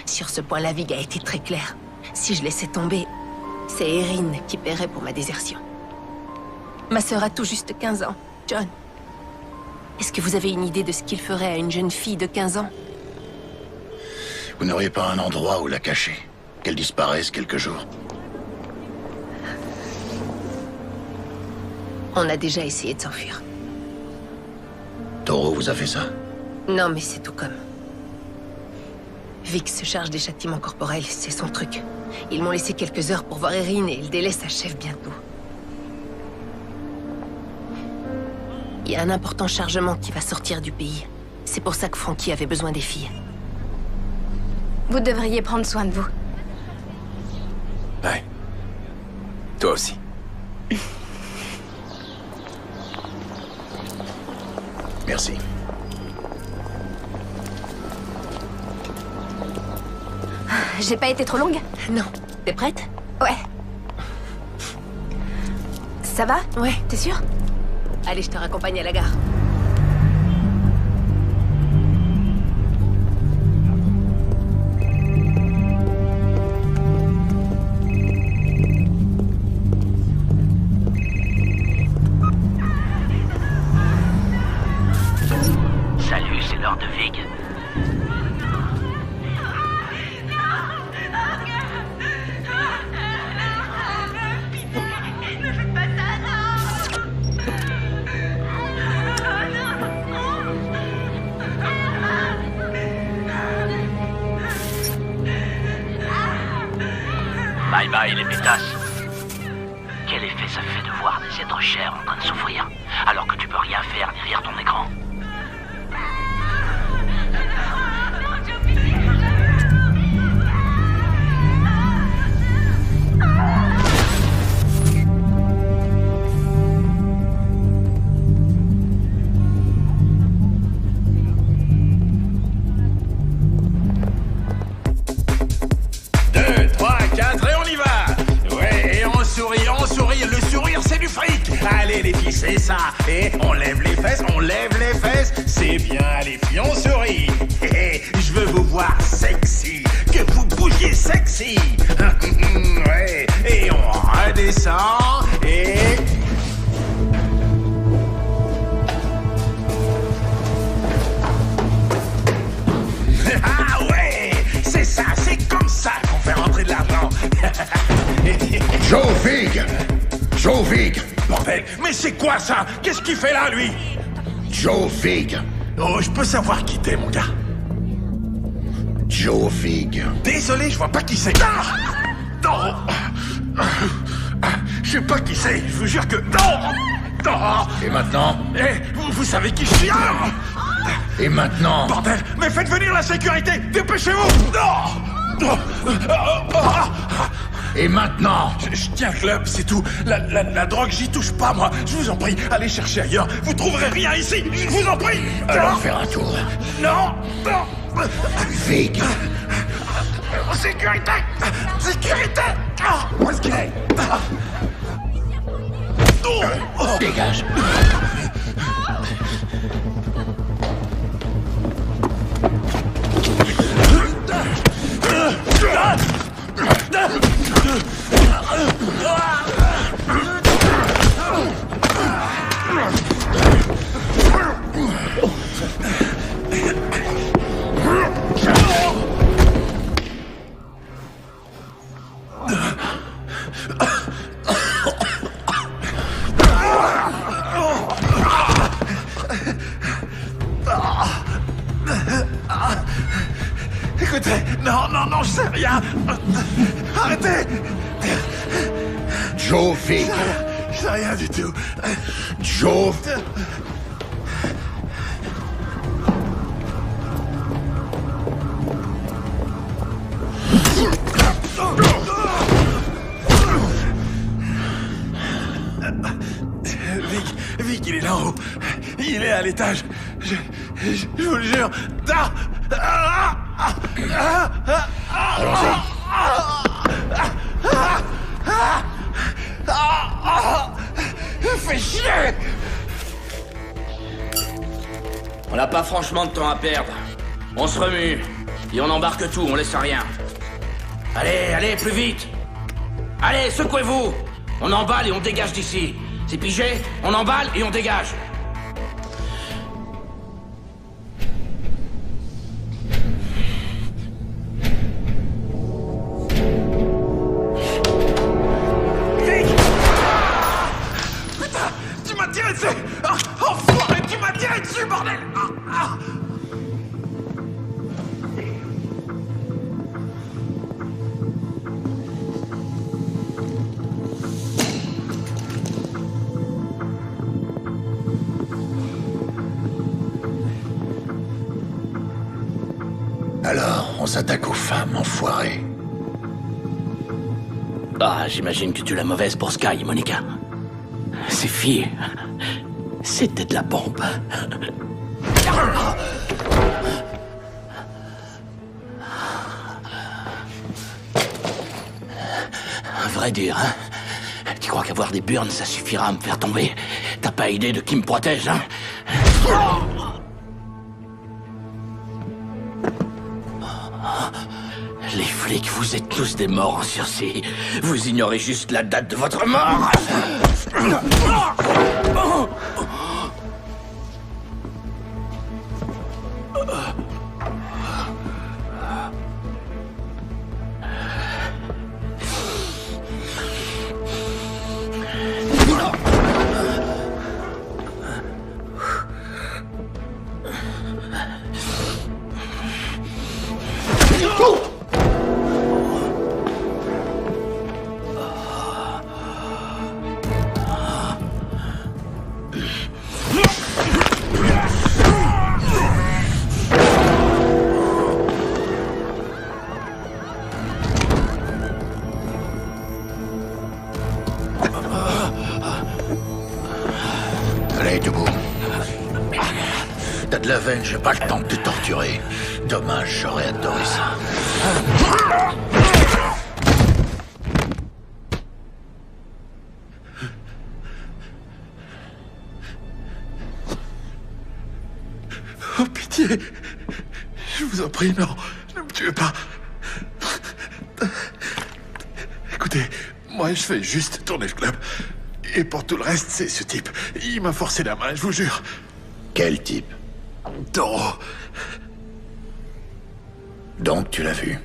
sur ce point, la Vig a été très claire. Si je laissais tomber, c'est Erin qui paierait pour ma désertion. Ma sœur a tout juste 15 ans. John, est-ce que vous avez une idée de ce qu'il ferait à une jeune fille de 15 ans? Vous n'auriez pas un endroit où la cacher? Qu'elle disparaisse quelques jours? On a déjà essayé de s'enfuir. Toro vous a fait ça? Non, mais c'est tout comme. Vic se charge des châtiments corporels, c'est son truc. Ils m'ont laissé quelques heures pour voir Erin et le délai s'achève bientôt. Il y a un important chargement qui va sortir du pays. C'est pour ça que Frankie avait besoin des filles. Vous devriez prendre soin de vous. Ouais. Toi aussi. Merci. J'ai pas été trop longue? Non. T'es prête? Ouais. Ça va? Ouais. T'es sûre? Allez, je te raccompagne à la gare. Salut, c'est l'heure de Vig. Bye bye les pétasses. Quel effet ça fait de voir des êtres chers en train de souffrir, alors que tu peux rien faire derrière ton écran? Le sourire, c'est du fric. Allez, les filles, c'est ça. Et on lève les fesses, c'est bien, les filles, on sourit. Je veux vous voir sexy, que vous bougiez sexy. Ouais. Et on redescend, et... Ah ouais, c'est ça, c'est comme ça qu'on fait rentrer de l'argent. Joe Vig! Joe Vig! Bordel, mais c'est quoi ça? Qu'est-ce qu'il fait là, lui? Joe Vig! Oh, je peux savoir qui t'es, mon gars? Joe Vig. Désolé, je vois pas qui c'est. Ah! Non! Je sais pas qui c'est, je vous jure que... Non! Non! Et maintenant? Eh, vous savez qui je suis? Ah! Et maintenant? Bordel, mais faites venir la sécurité! Dépêchez-vous! Non! Et maintenant? Je tiens le club, c'est tout. La drogue, j'y touche pas, moi. Je vous en prie, allez chercher ailleurs. Vous trouverez rien ici. Je vous en prie. Allons faire un tour. Non, non. Vig. Sécurité. Sécurité. Où est-ce qu'il est? Dégage. Écoutez, non, je sais rien. Arrêtez. Joe Vig. Je sais rien du tout. Joe. Vic, il est là-haut. Il est à l'étage. Je vous le jure. Fais chier! On n'a pas franchement de temps à perdre. On se remue. Et on embarque tout, on laisse rien. Allez, plus vite! Allez, secouez-vous! On emballe et on dégage d'ici. C'est pigé? On emballe et on dégage. Lâchez, bordel! Alors, on s'attaque aux femmes, enfoirés. Ah, j'imagine que tu l'as mauvaise pour Sky, Monica. Ces filles, c'était de la bombe. Un vrai dur, hein? Tu crois qu'avoir des burnes, ça suffira à me faire tomber? T'as pas idée de qui me protège, hein? Les flics, vous êtes tous des morts en sursis. Vous ignorez juste la date de votre mort. Allez, debout. T'as de la veine, j'ai pas le temps de te torturer. Dommage, j'aurais adoré ça. Oh, pitié! Je vous en prie, non, ne me tuez pas. Écoutez, moi je fais juste tourner le club. Et pour tout le reste, c'est ce type. Il m'a forcé la main, je vous jure. Quel type? Toro. Donc tu l'as vu?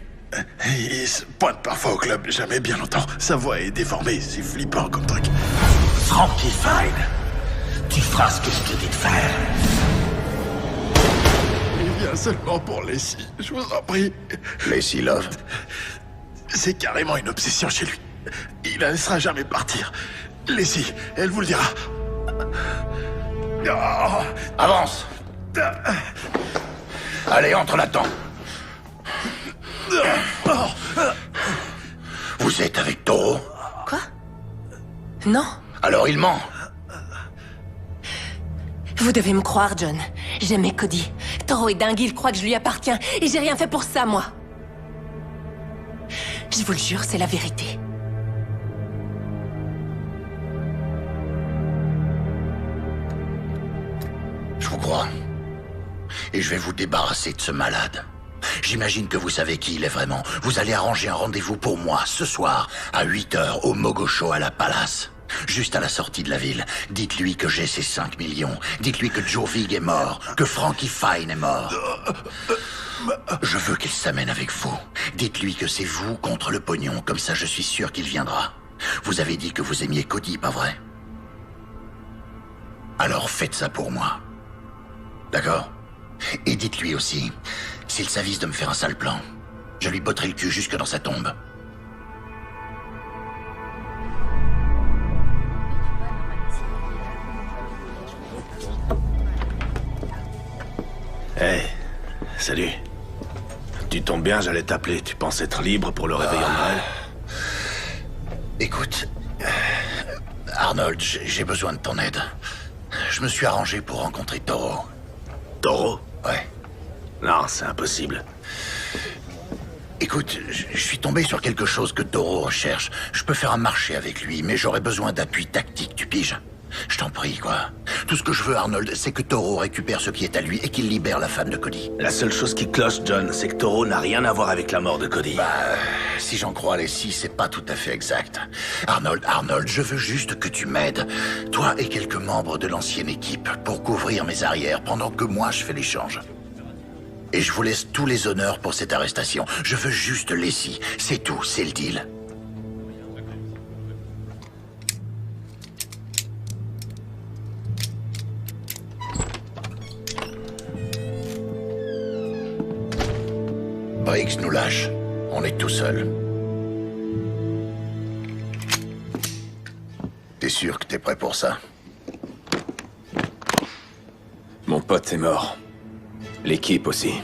Il se pointe parfois au club, jamais bien longtemps. Sa voix est déformée, c'est flippant comme truc. Frankie Fine, tu feras ce que je te dis de faire. Il vient seulement pour Lacey, je vous en prie. Lacey Love? C'est carrément une obsession chez lui. Il la laissera jamais partir. Lacey, elle vous le dira. Oh, avance. Allez, entre là-dedans. Vous êtes avec Toro? Quoi? Non. Alors il ment. Vous devez me croire, John. J'aimais Cody. Toro est dingue, il croit que je lui appartiens. Et j'ai rien fait pour ça, moi. Je vous le jure, c'est la vérité. Je vous crois. Et je vais vous débarrasser de ce malade. J'imagine que vous savez qui il est vraiment. Vous allez arranger un rendez-vous pour moi, ce soir, à 8h, au Mogocho à la Palace. Juste à la sortie de la ville. Dites-lui que j'ai ces 5 millions. Dites-lui que Joe Vig est mort. Que Frankie Fine est mort. Je veux qu'il s'amène avec vous. Dites-lui que c'est vous contre le pognon. Comme ça, je suis sûr qu'il viendra. Vous avez dit que vous aimiez Cody, pas vrai? Alors faites ça pour moi. D'accord? Et dites-lui aussi, s'il s'avise de me faire un sale plan, je lui botterai le cul jusque dans sa tombe. Hey, salut. Tu tombes bien, j'allais t'appeler. Tu penses être libre pour le réveillon de Noël? Écoute, Arnold, j'ai besoin de ton aide. Je me suis arrangé pour rencontrer Toro. Toro? Ouais. Non, c'est impossible. Écoute, je suis tombé sur quelque chose que Toro recherche. Je peux faire un marché avec lui, mais j'aurais besoin d'appui tactique, tu piges? Je t'en prie, quoi. Tout ce que je veux, Arnold, c'est que Toro récupère ce qui est à lui et qu'il libère la femme de Cody. La seule chose qui cloche, John, c'est que Toro n'a rien à voir avec la mort de Cody. Bah, si j'en crois Lacey, c'est pas tout à fait exact. Arnold, je veux juste que tu m'aides, toi et quelques membres de l'ancienne équipe, pour couvrir mes arrières pendant que moi je fais l'échange. Et je vous laisse tous les honneurs pour cette arrestation. Je veux juste Lacey, c'est tout, c'est le deal. Briggs nous lâche, on est tout seul. T'es sûr que t'es prêt pour ça? Mon pote est mort. L'équipe aussi.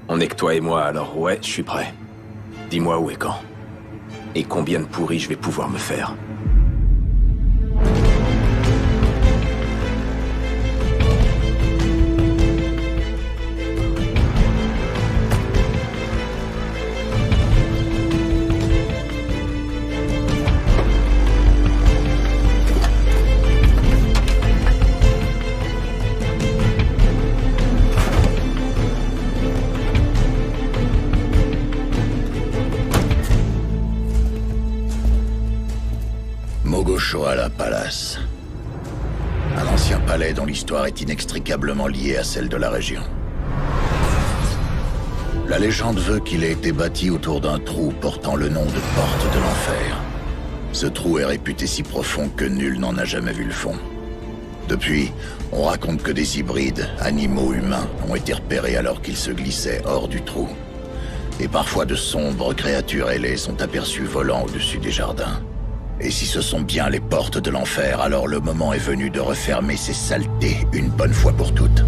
On est que toi et moi, alors ouais, je suis prêt. Dis-moi où et quand. Et combien de pourris je vais pouvoir me faire. Shoala Palace. Un ancien palais dont l'histoire est inextricablement liée à celle de la région. La légende veut qu'il ait été bâti autour d'un trou portant le nom de Porte de l'Enfer. Ce trou est réputé si profond que nul n'en a jamais vu le fond. Depuis, on raconte que des hybrides, animaux humains, ont été repérés alors qu'ils se glissaient hors du trou. Et parfois de sombres créatures ailées sont aperçues volant au-dessus des jardins. Et si ce sont bien les portes de l'enfer, alors le moment est venu de refermer ces saletés une bonne fois pour toutes.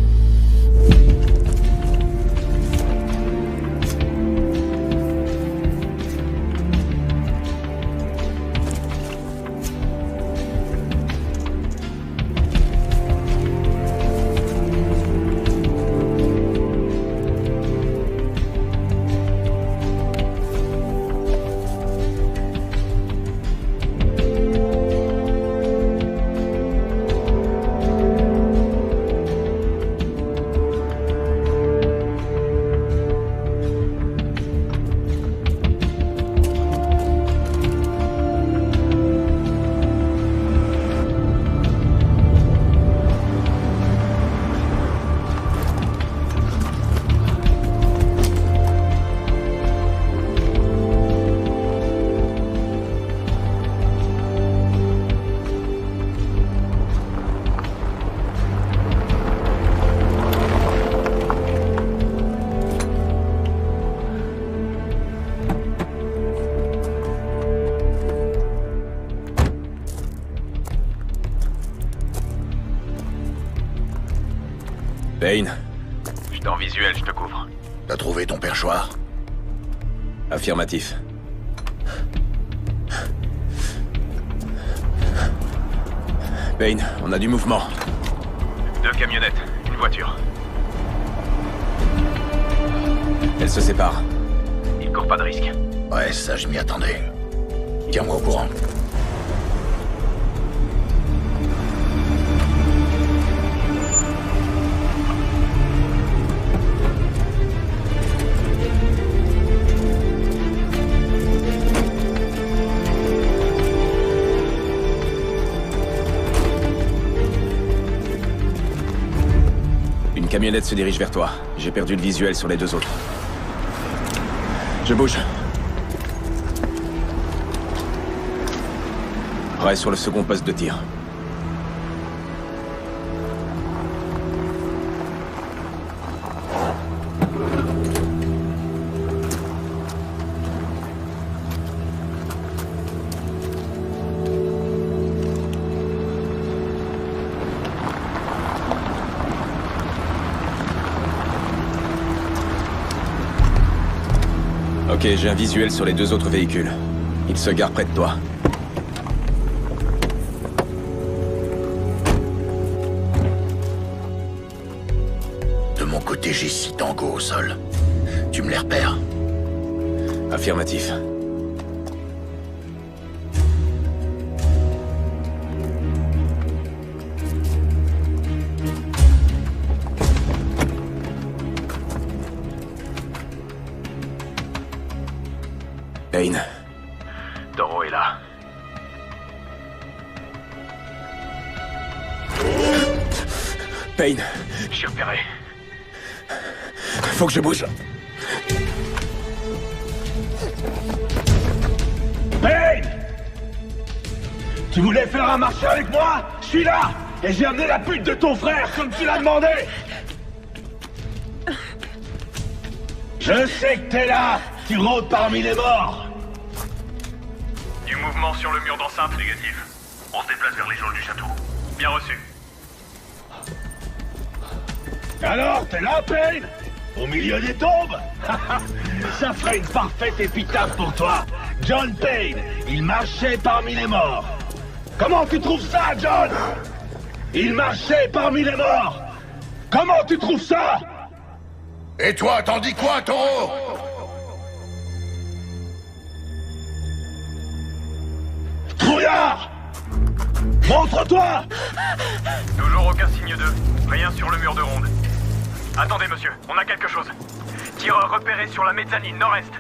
Payne. Je suis en visuel, je te couvre. T'as trouvé ton perchoir? Affirmatif. Payne, on a du mouvement. 2 camionnettes, une voiture. Elles se séparent. Ils courent pas de risque. Ouais, ça je m'y attendais. Tiens-moi au courant. Une camionnette se dirige vers toi. J'ai perdu le visuel sur les 2 autres. Je bouge. Reste sur le second poste de tir. Ok, j'ai un visuel sur les 2 autres véhicules. Ils se garent près de toi. De mon côté, j'ai 6 tangos au sol. Tu me les repères? Affirmatif. Payne. Toro est là. Payne. Je suis repéré. Faut que je bouge. Payne! Tu voulais faire un marché avec moi? Je suis là! Et j'ai amené la pute de ton frère, comme tu l'as demandé! Je sais que t'es là! Tu rôdes parmi les morts! Du mouvement sur le mur d'enceinte, négatif. On se déplace vers les geôles du château. Bien reçu. Alors, t'es là, Payne? Au milieu des tombes? Ça ferait une parfaite épitaphe pour toi. John Payne, il marchait parmi les morts. Comment tu trouves ça, John? Il marchait parmi les morts. Comment tu trouves ça? Et toi, t'en dis quoi, Taureau? Trouillard! Montre-toi! Toujours aucun signe d'eux. Rien sur le mur de ronde. Attendez, monsieur, on a quelque chose. Tireur repéré sur la mezzanine nord-est.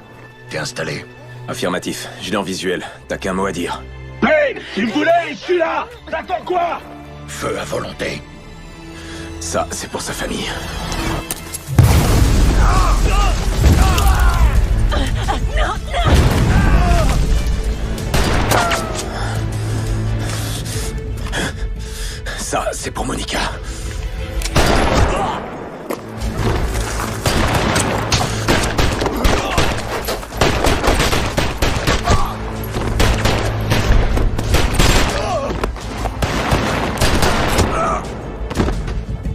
T'es installé? Affirmatif, je l'ai en visuel. T'as qu'un mot à dire. Payne, tu me voulais, je suis là! T'attends quoi? Feu à volonté. Ça, c'est pour sa famille. Ça, c'est pour Monica.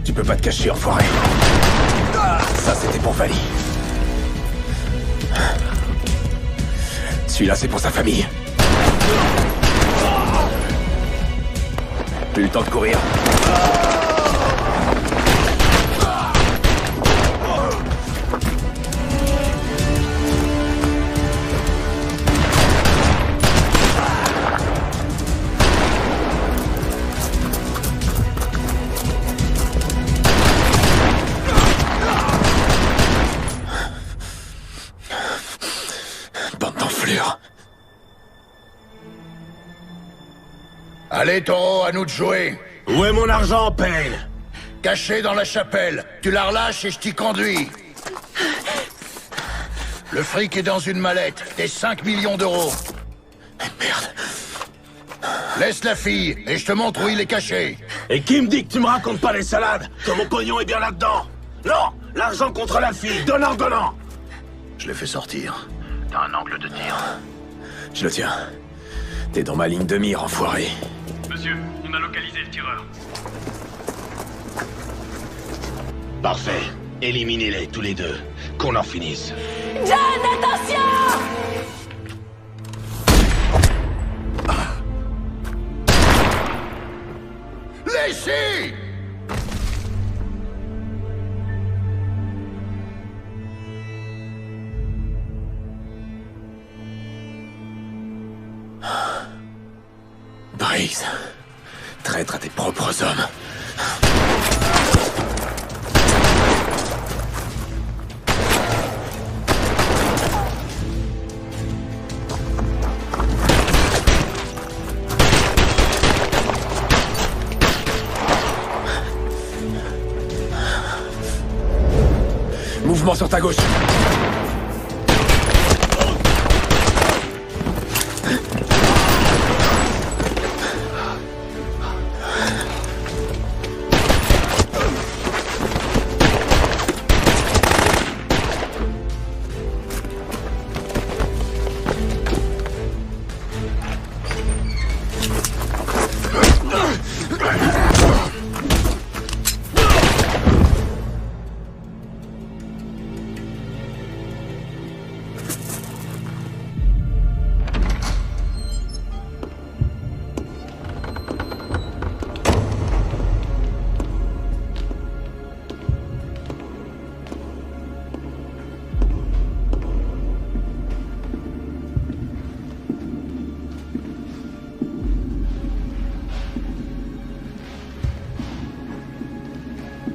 Tu peux pas te cacher, enfoiré. Ça, c'était pour Vali. Celui-là, c'est pour sa famille. Plus le temps de courir. Bande d'enflures. Allez, Taureau, à nous de jouer. Où est mon argent, Payne? Caché dans la chapelle. Tu la relâches et je t'y conduis. Le fric est dans une mallette. Tes 5 millions d'euros. Merde. Laisse la fille et je te montre où il est caché. Et qui me dit que tu me racontes pas les salades? Que mon pognon est bien là-dedans? Non! L'argent contre la fille, donnant! Je l'ai fait sortir. T'as un angle de tir. Je le tiens. T'es dans ma ligne de mire, enfoiré. Monsieur, on a localisé le tireur. Parfait. Éliminez-les tous les deux. Qu'on en finisse. John, attention! Laissez! Briggs. Traître à tes propres hommes. Mouvement sur ta gauche.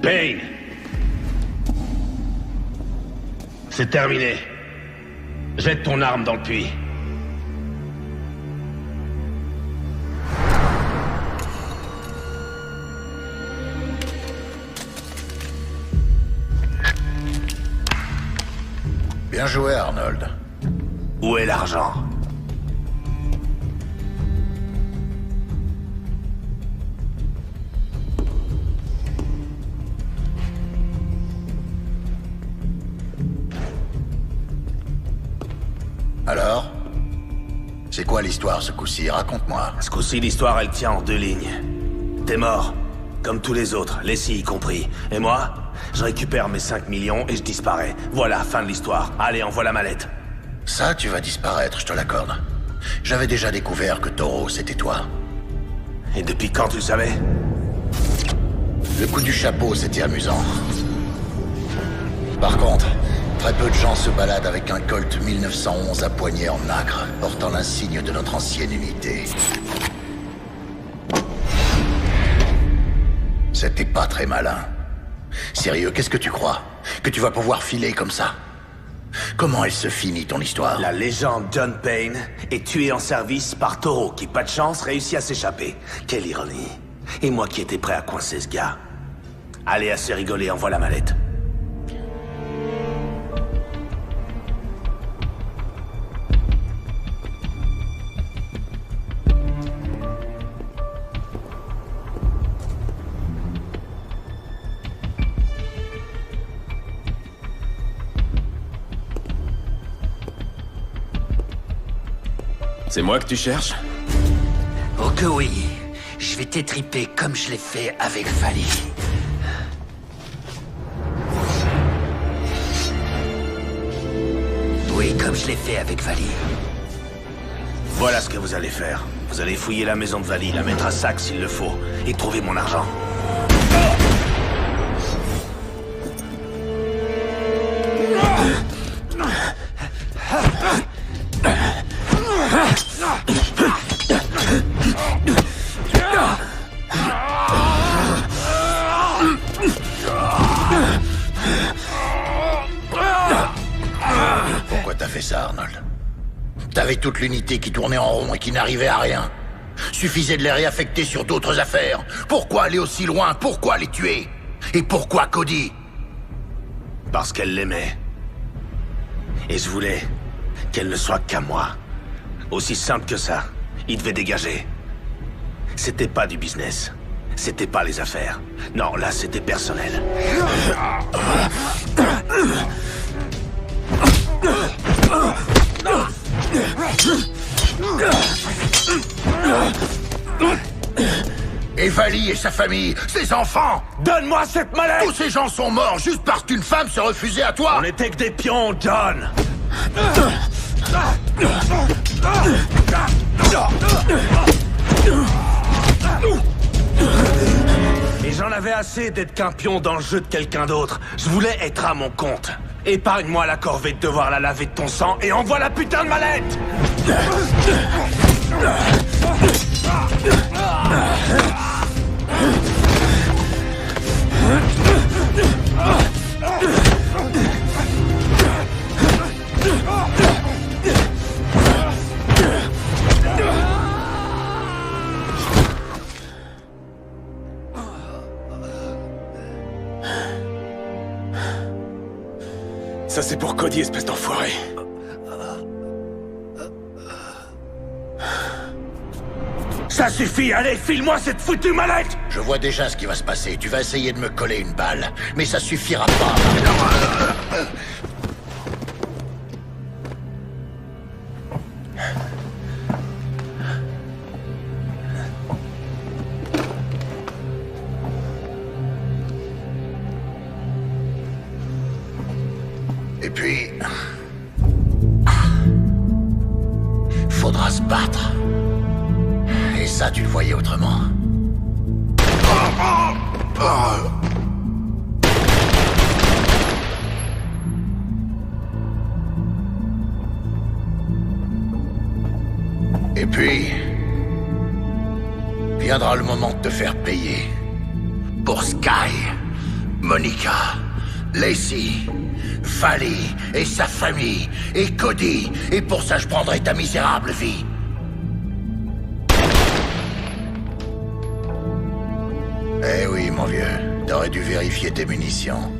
Payne! C'est terminé. Jette ton arme dans le puits. Bien joué, Arnold. Où est l'argent? Alors? C'est quoi l'histoire ce coup-ci? Raconte-moi. Ce coup-ci, l'histoire, elle tient en 2 lignes. T'es mort, comme tous les autres, Leslie y compris. Et moi, je récupère mes 5 millions et je disparais. Voilà, fin de l'histoire. Allez, envoie la mallette. Ça, tu vas disparaître, je te l'accorde. J'avais déjà découvert que Toro, c'était toi. Et depuis quand tu le savais? Le coup du chapeau, c'était amusant. Par contre, très peu de gens se baladent avec un Colt 1911 à poignée en nacre, portant l'insigne de notre ancienne unité. C'était pas très malin. Sérieux, qu'est-ce que tu crois? Que tu vas pouvoir filer comme ça? Comment elle se finit, ton histoire? La légende John Payne est tué en service par Toro, qui, pas de chance, réussit à s'échapper. Quelle ironie. Et moi qui étais prêt à coincer ce gars. Allez, assez rigolé, envoie la mallette. C'est moi que tu cherches? Oh que oui. Je vais t'étriper comme je l'ai fait avec Vali. Oui, comme je l'ai fait avec Vali. Voilà ce que vous allez faire. Vous allez fouiller la maison de Vali, la mettre à sac s'il le faut, et trouver mon argent. Pourquoi t'as fait ça, Arnold? T'avais toute l'unité qui tournait en rond et qui n'arrivait à rien. Suffisait de les réaffecter sur d'autres affaires. Pourquoi aller aussi loin? Pourquoi les tuer? Et pourquoi Cody? Parce qu'elle l'aimait. Et je voulais qu'elle ne soit qu'à moi. Aussi simple que ça. Il devait dégager. C'était pas du business. C'était pas les affaires. Non, là, c'était personnel. Et Vali et sa famille, ses enfants! Donne-moi cette mallette! Tous ces gens sont morts juste parce qu'une femme se refusait à toi! On n'était que des pions, John! Et j'en avais assez d'être qu'un pion dans le jeu de quelqu'un d'autre. Je voulais être à mon compte. Épargne-moi la corvée de devoir la laver de ton sang et envoie la putain de mallette! Ça c'est pour Cody, espèce d'enfoiré. Ça suffit, allez, file-moi cette foutue mallette! Je vois déjà ce qui va se passer. Tu vas essayer de me coller une balle. Mais ça suffira pas. Et puis... faudra se battre. Et ça, tu le voyais autrement. Et puis... viendra le moment de te faire payer. Pour Sky, Monica, Lacey, Vali et sa famille, et Cody. Et pour ça, je prendrai ta misérable vie. Eh oui, mon vieux. T'aurais dû vérifier tes munitions.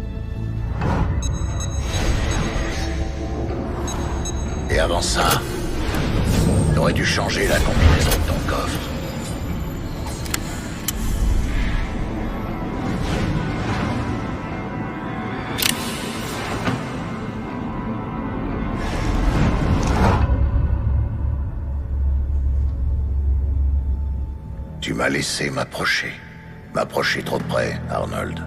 Et avant ça, t'aurais dû changer la combinaison de ton coffre. m'as laissé m'approcher. M'approcher trop de près, Arnold.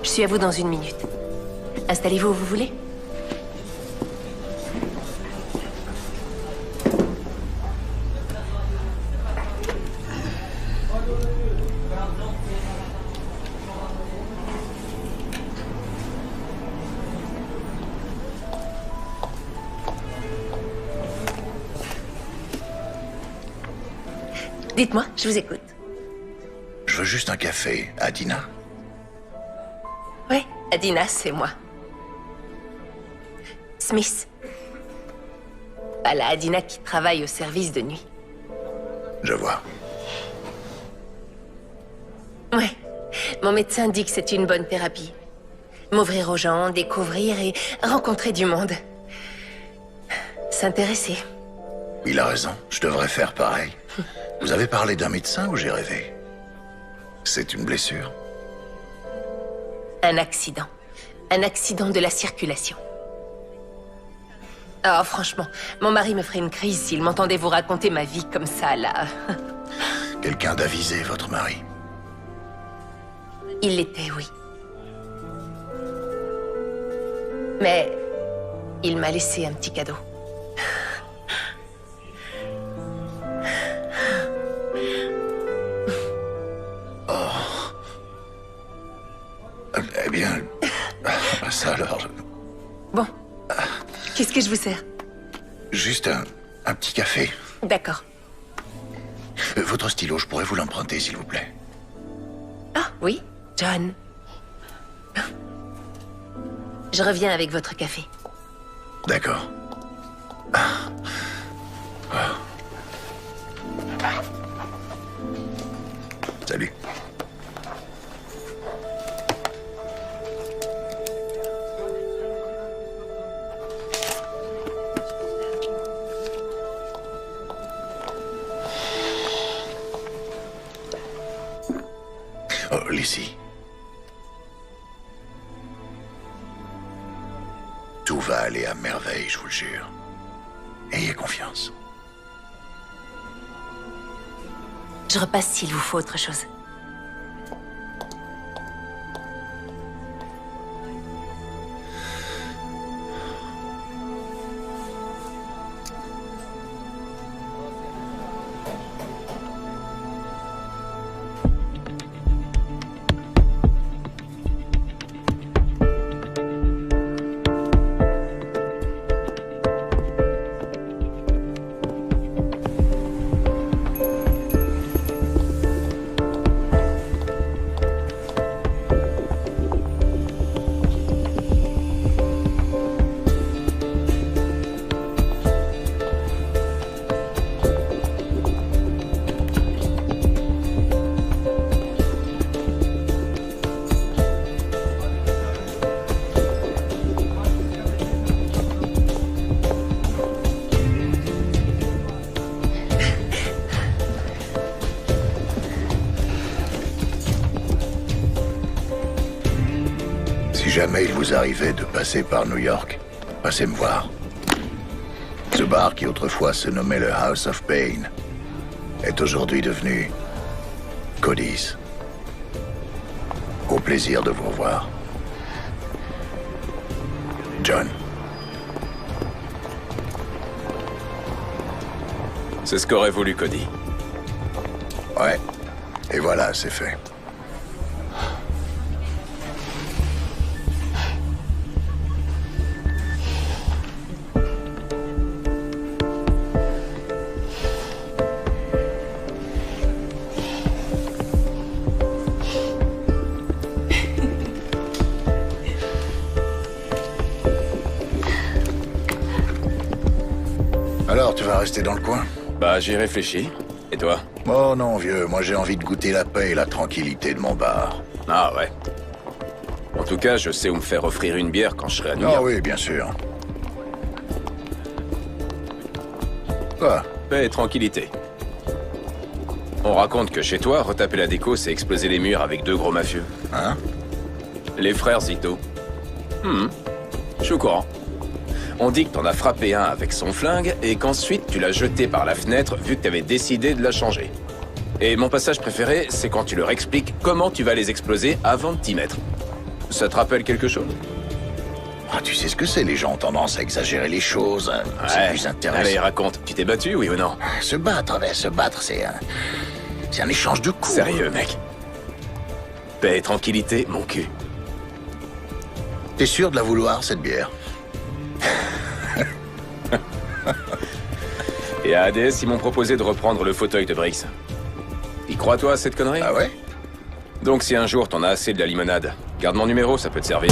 Je suis à vous dans 1 minute. Installez-vous où vous voulez. Dites-moi, je vous écoute. Je veux juste un café. Adina? Oui, Adina, c'est moi. Smith. Pas la Adina qui travaille au service de nuit. Je vois. Ouais. Mon médecin dit que c'est une bonne thérapie. M'ouvrir aux gens, découvrir et rencontrer du monde. S'intéresser. Il a raison, je devrais faire pareil. Vous avez parlé d'un médecin ou j'ai rêvé? C'est une blessure? Un accident. Un accident de la circulation. Oh, franchement, mon mari me ferait une crise s'il m'entendait vous raconter ma vie comme ça, là. Quelqu'un d'avisé, votre mari? Il l'était, oui. Mais il m'a laissé un petit cadeau. Eh bien, ça alors... Bon, qu'est-ce que je vous sers? Juste un petit café. D'accord. Votre stylo, je pourrais vous l'emprunter, s'il vous plaît? Ah, oui, John. Je reviens avec votre café. D'accord. Salut. Oh, Lizzie. Tout va aller à merveille, je vous le jure. Ayez confiance. Je repasse s'il vous faut autre chose. Si jamais il vous arrivait de passer par New York, passez me voir. Ce bar qui autrefois se nommait le House of Pain est aujourd'hui devenu Cody's. Au plaisir de vous revoir. John. C'est ce qu'aurait voulu Cody. Ouais. Et voilà, c'est fait. Alors, tu vas rester dans le coin? Bah, j'y réfléchis. Et toi? Oh non, vieux, moi j'ai envie de goûter la paix et la tranquillité de mon bar. Ah ouais. En tout cas, je sais où me faire offrir une bière quand je serai à New York. Ah oui, bien sûr. Quoi? Paix et tranquillité. On raconte que chez toi, retaper la déco, c'est exploser les murs avec 2 gros mafieux. Hein? Les frères Zito. Je suis au courant. On dit que t'en as frappé un avec son flingue et qu'ensuite tu l'as jeté par la fenêtre vu que t'avais décidé de la changer. Et mon passage préféré, c'est quand tu leur expliques comment tu vas les exploser avant de t'y mettre. Ça te rappelle quelque chose? Ah, tu sais ce que c'est, les gens ont tendance à exagérer les choses. C'est plus intéressant. Allez, raconte. Tu t'es battu, oui ou non? Se battre, c'est un échange de coups. Sérieux, mec. Paix et tranquillité, mon cul. T'es sûr de la vouloir, cette bière? Et à ADS, ils m'ont proposé de reprendre le fauteuil de Briggs. Y crois-toi à cette connerie? Ah ouais? Donc si un jour t'en as assez de la limonade, garde mon numéro, ça peut te servir.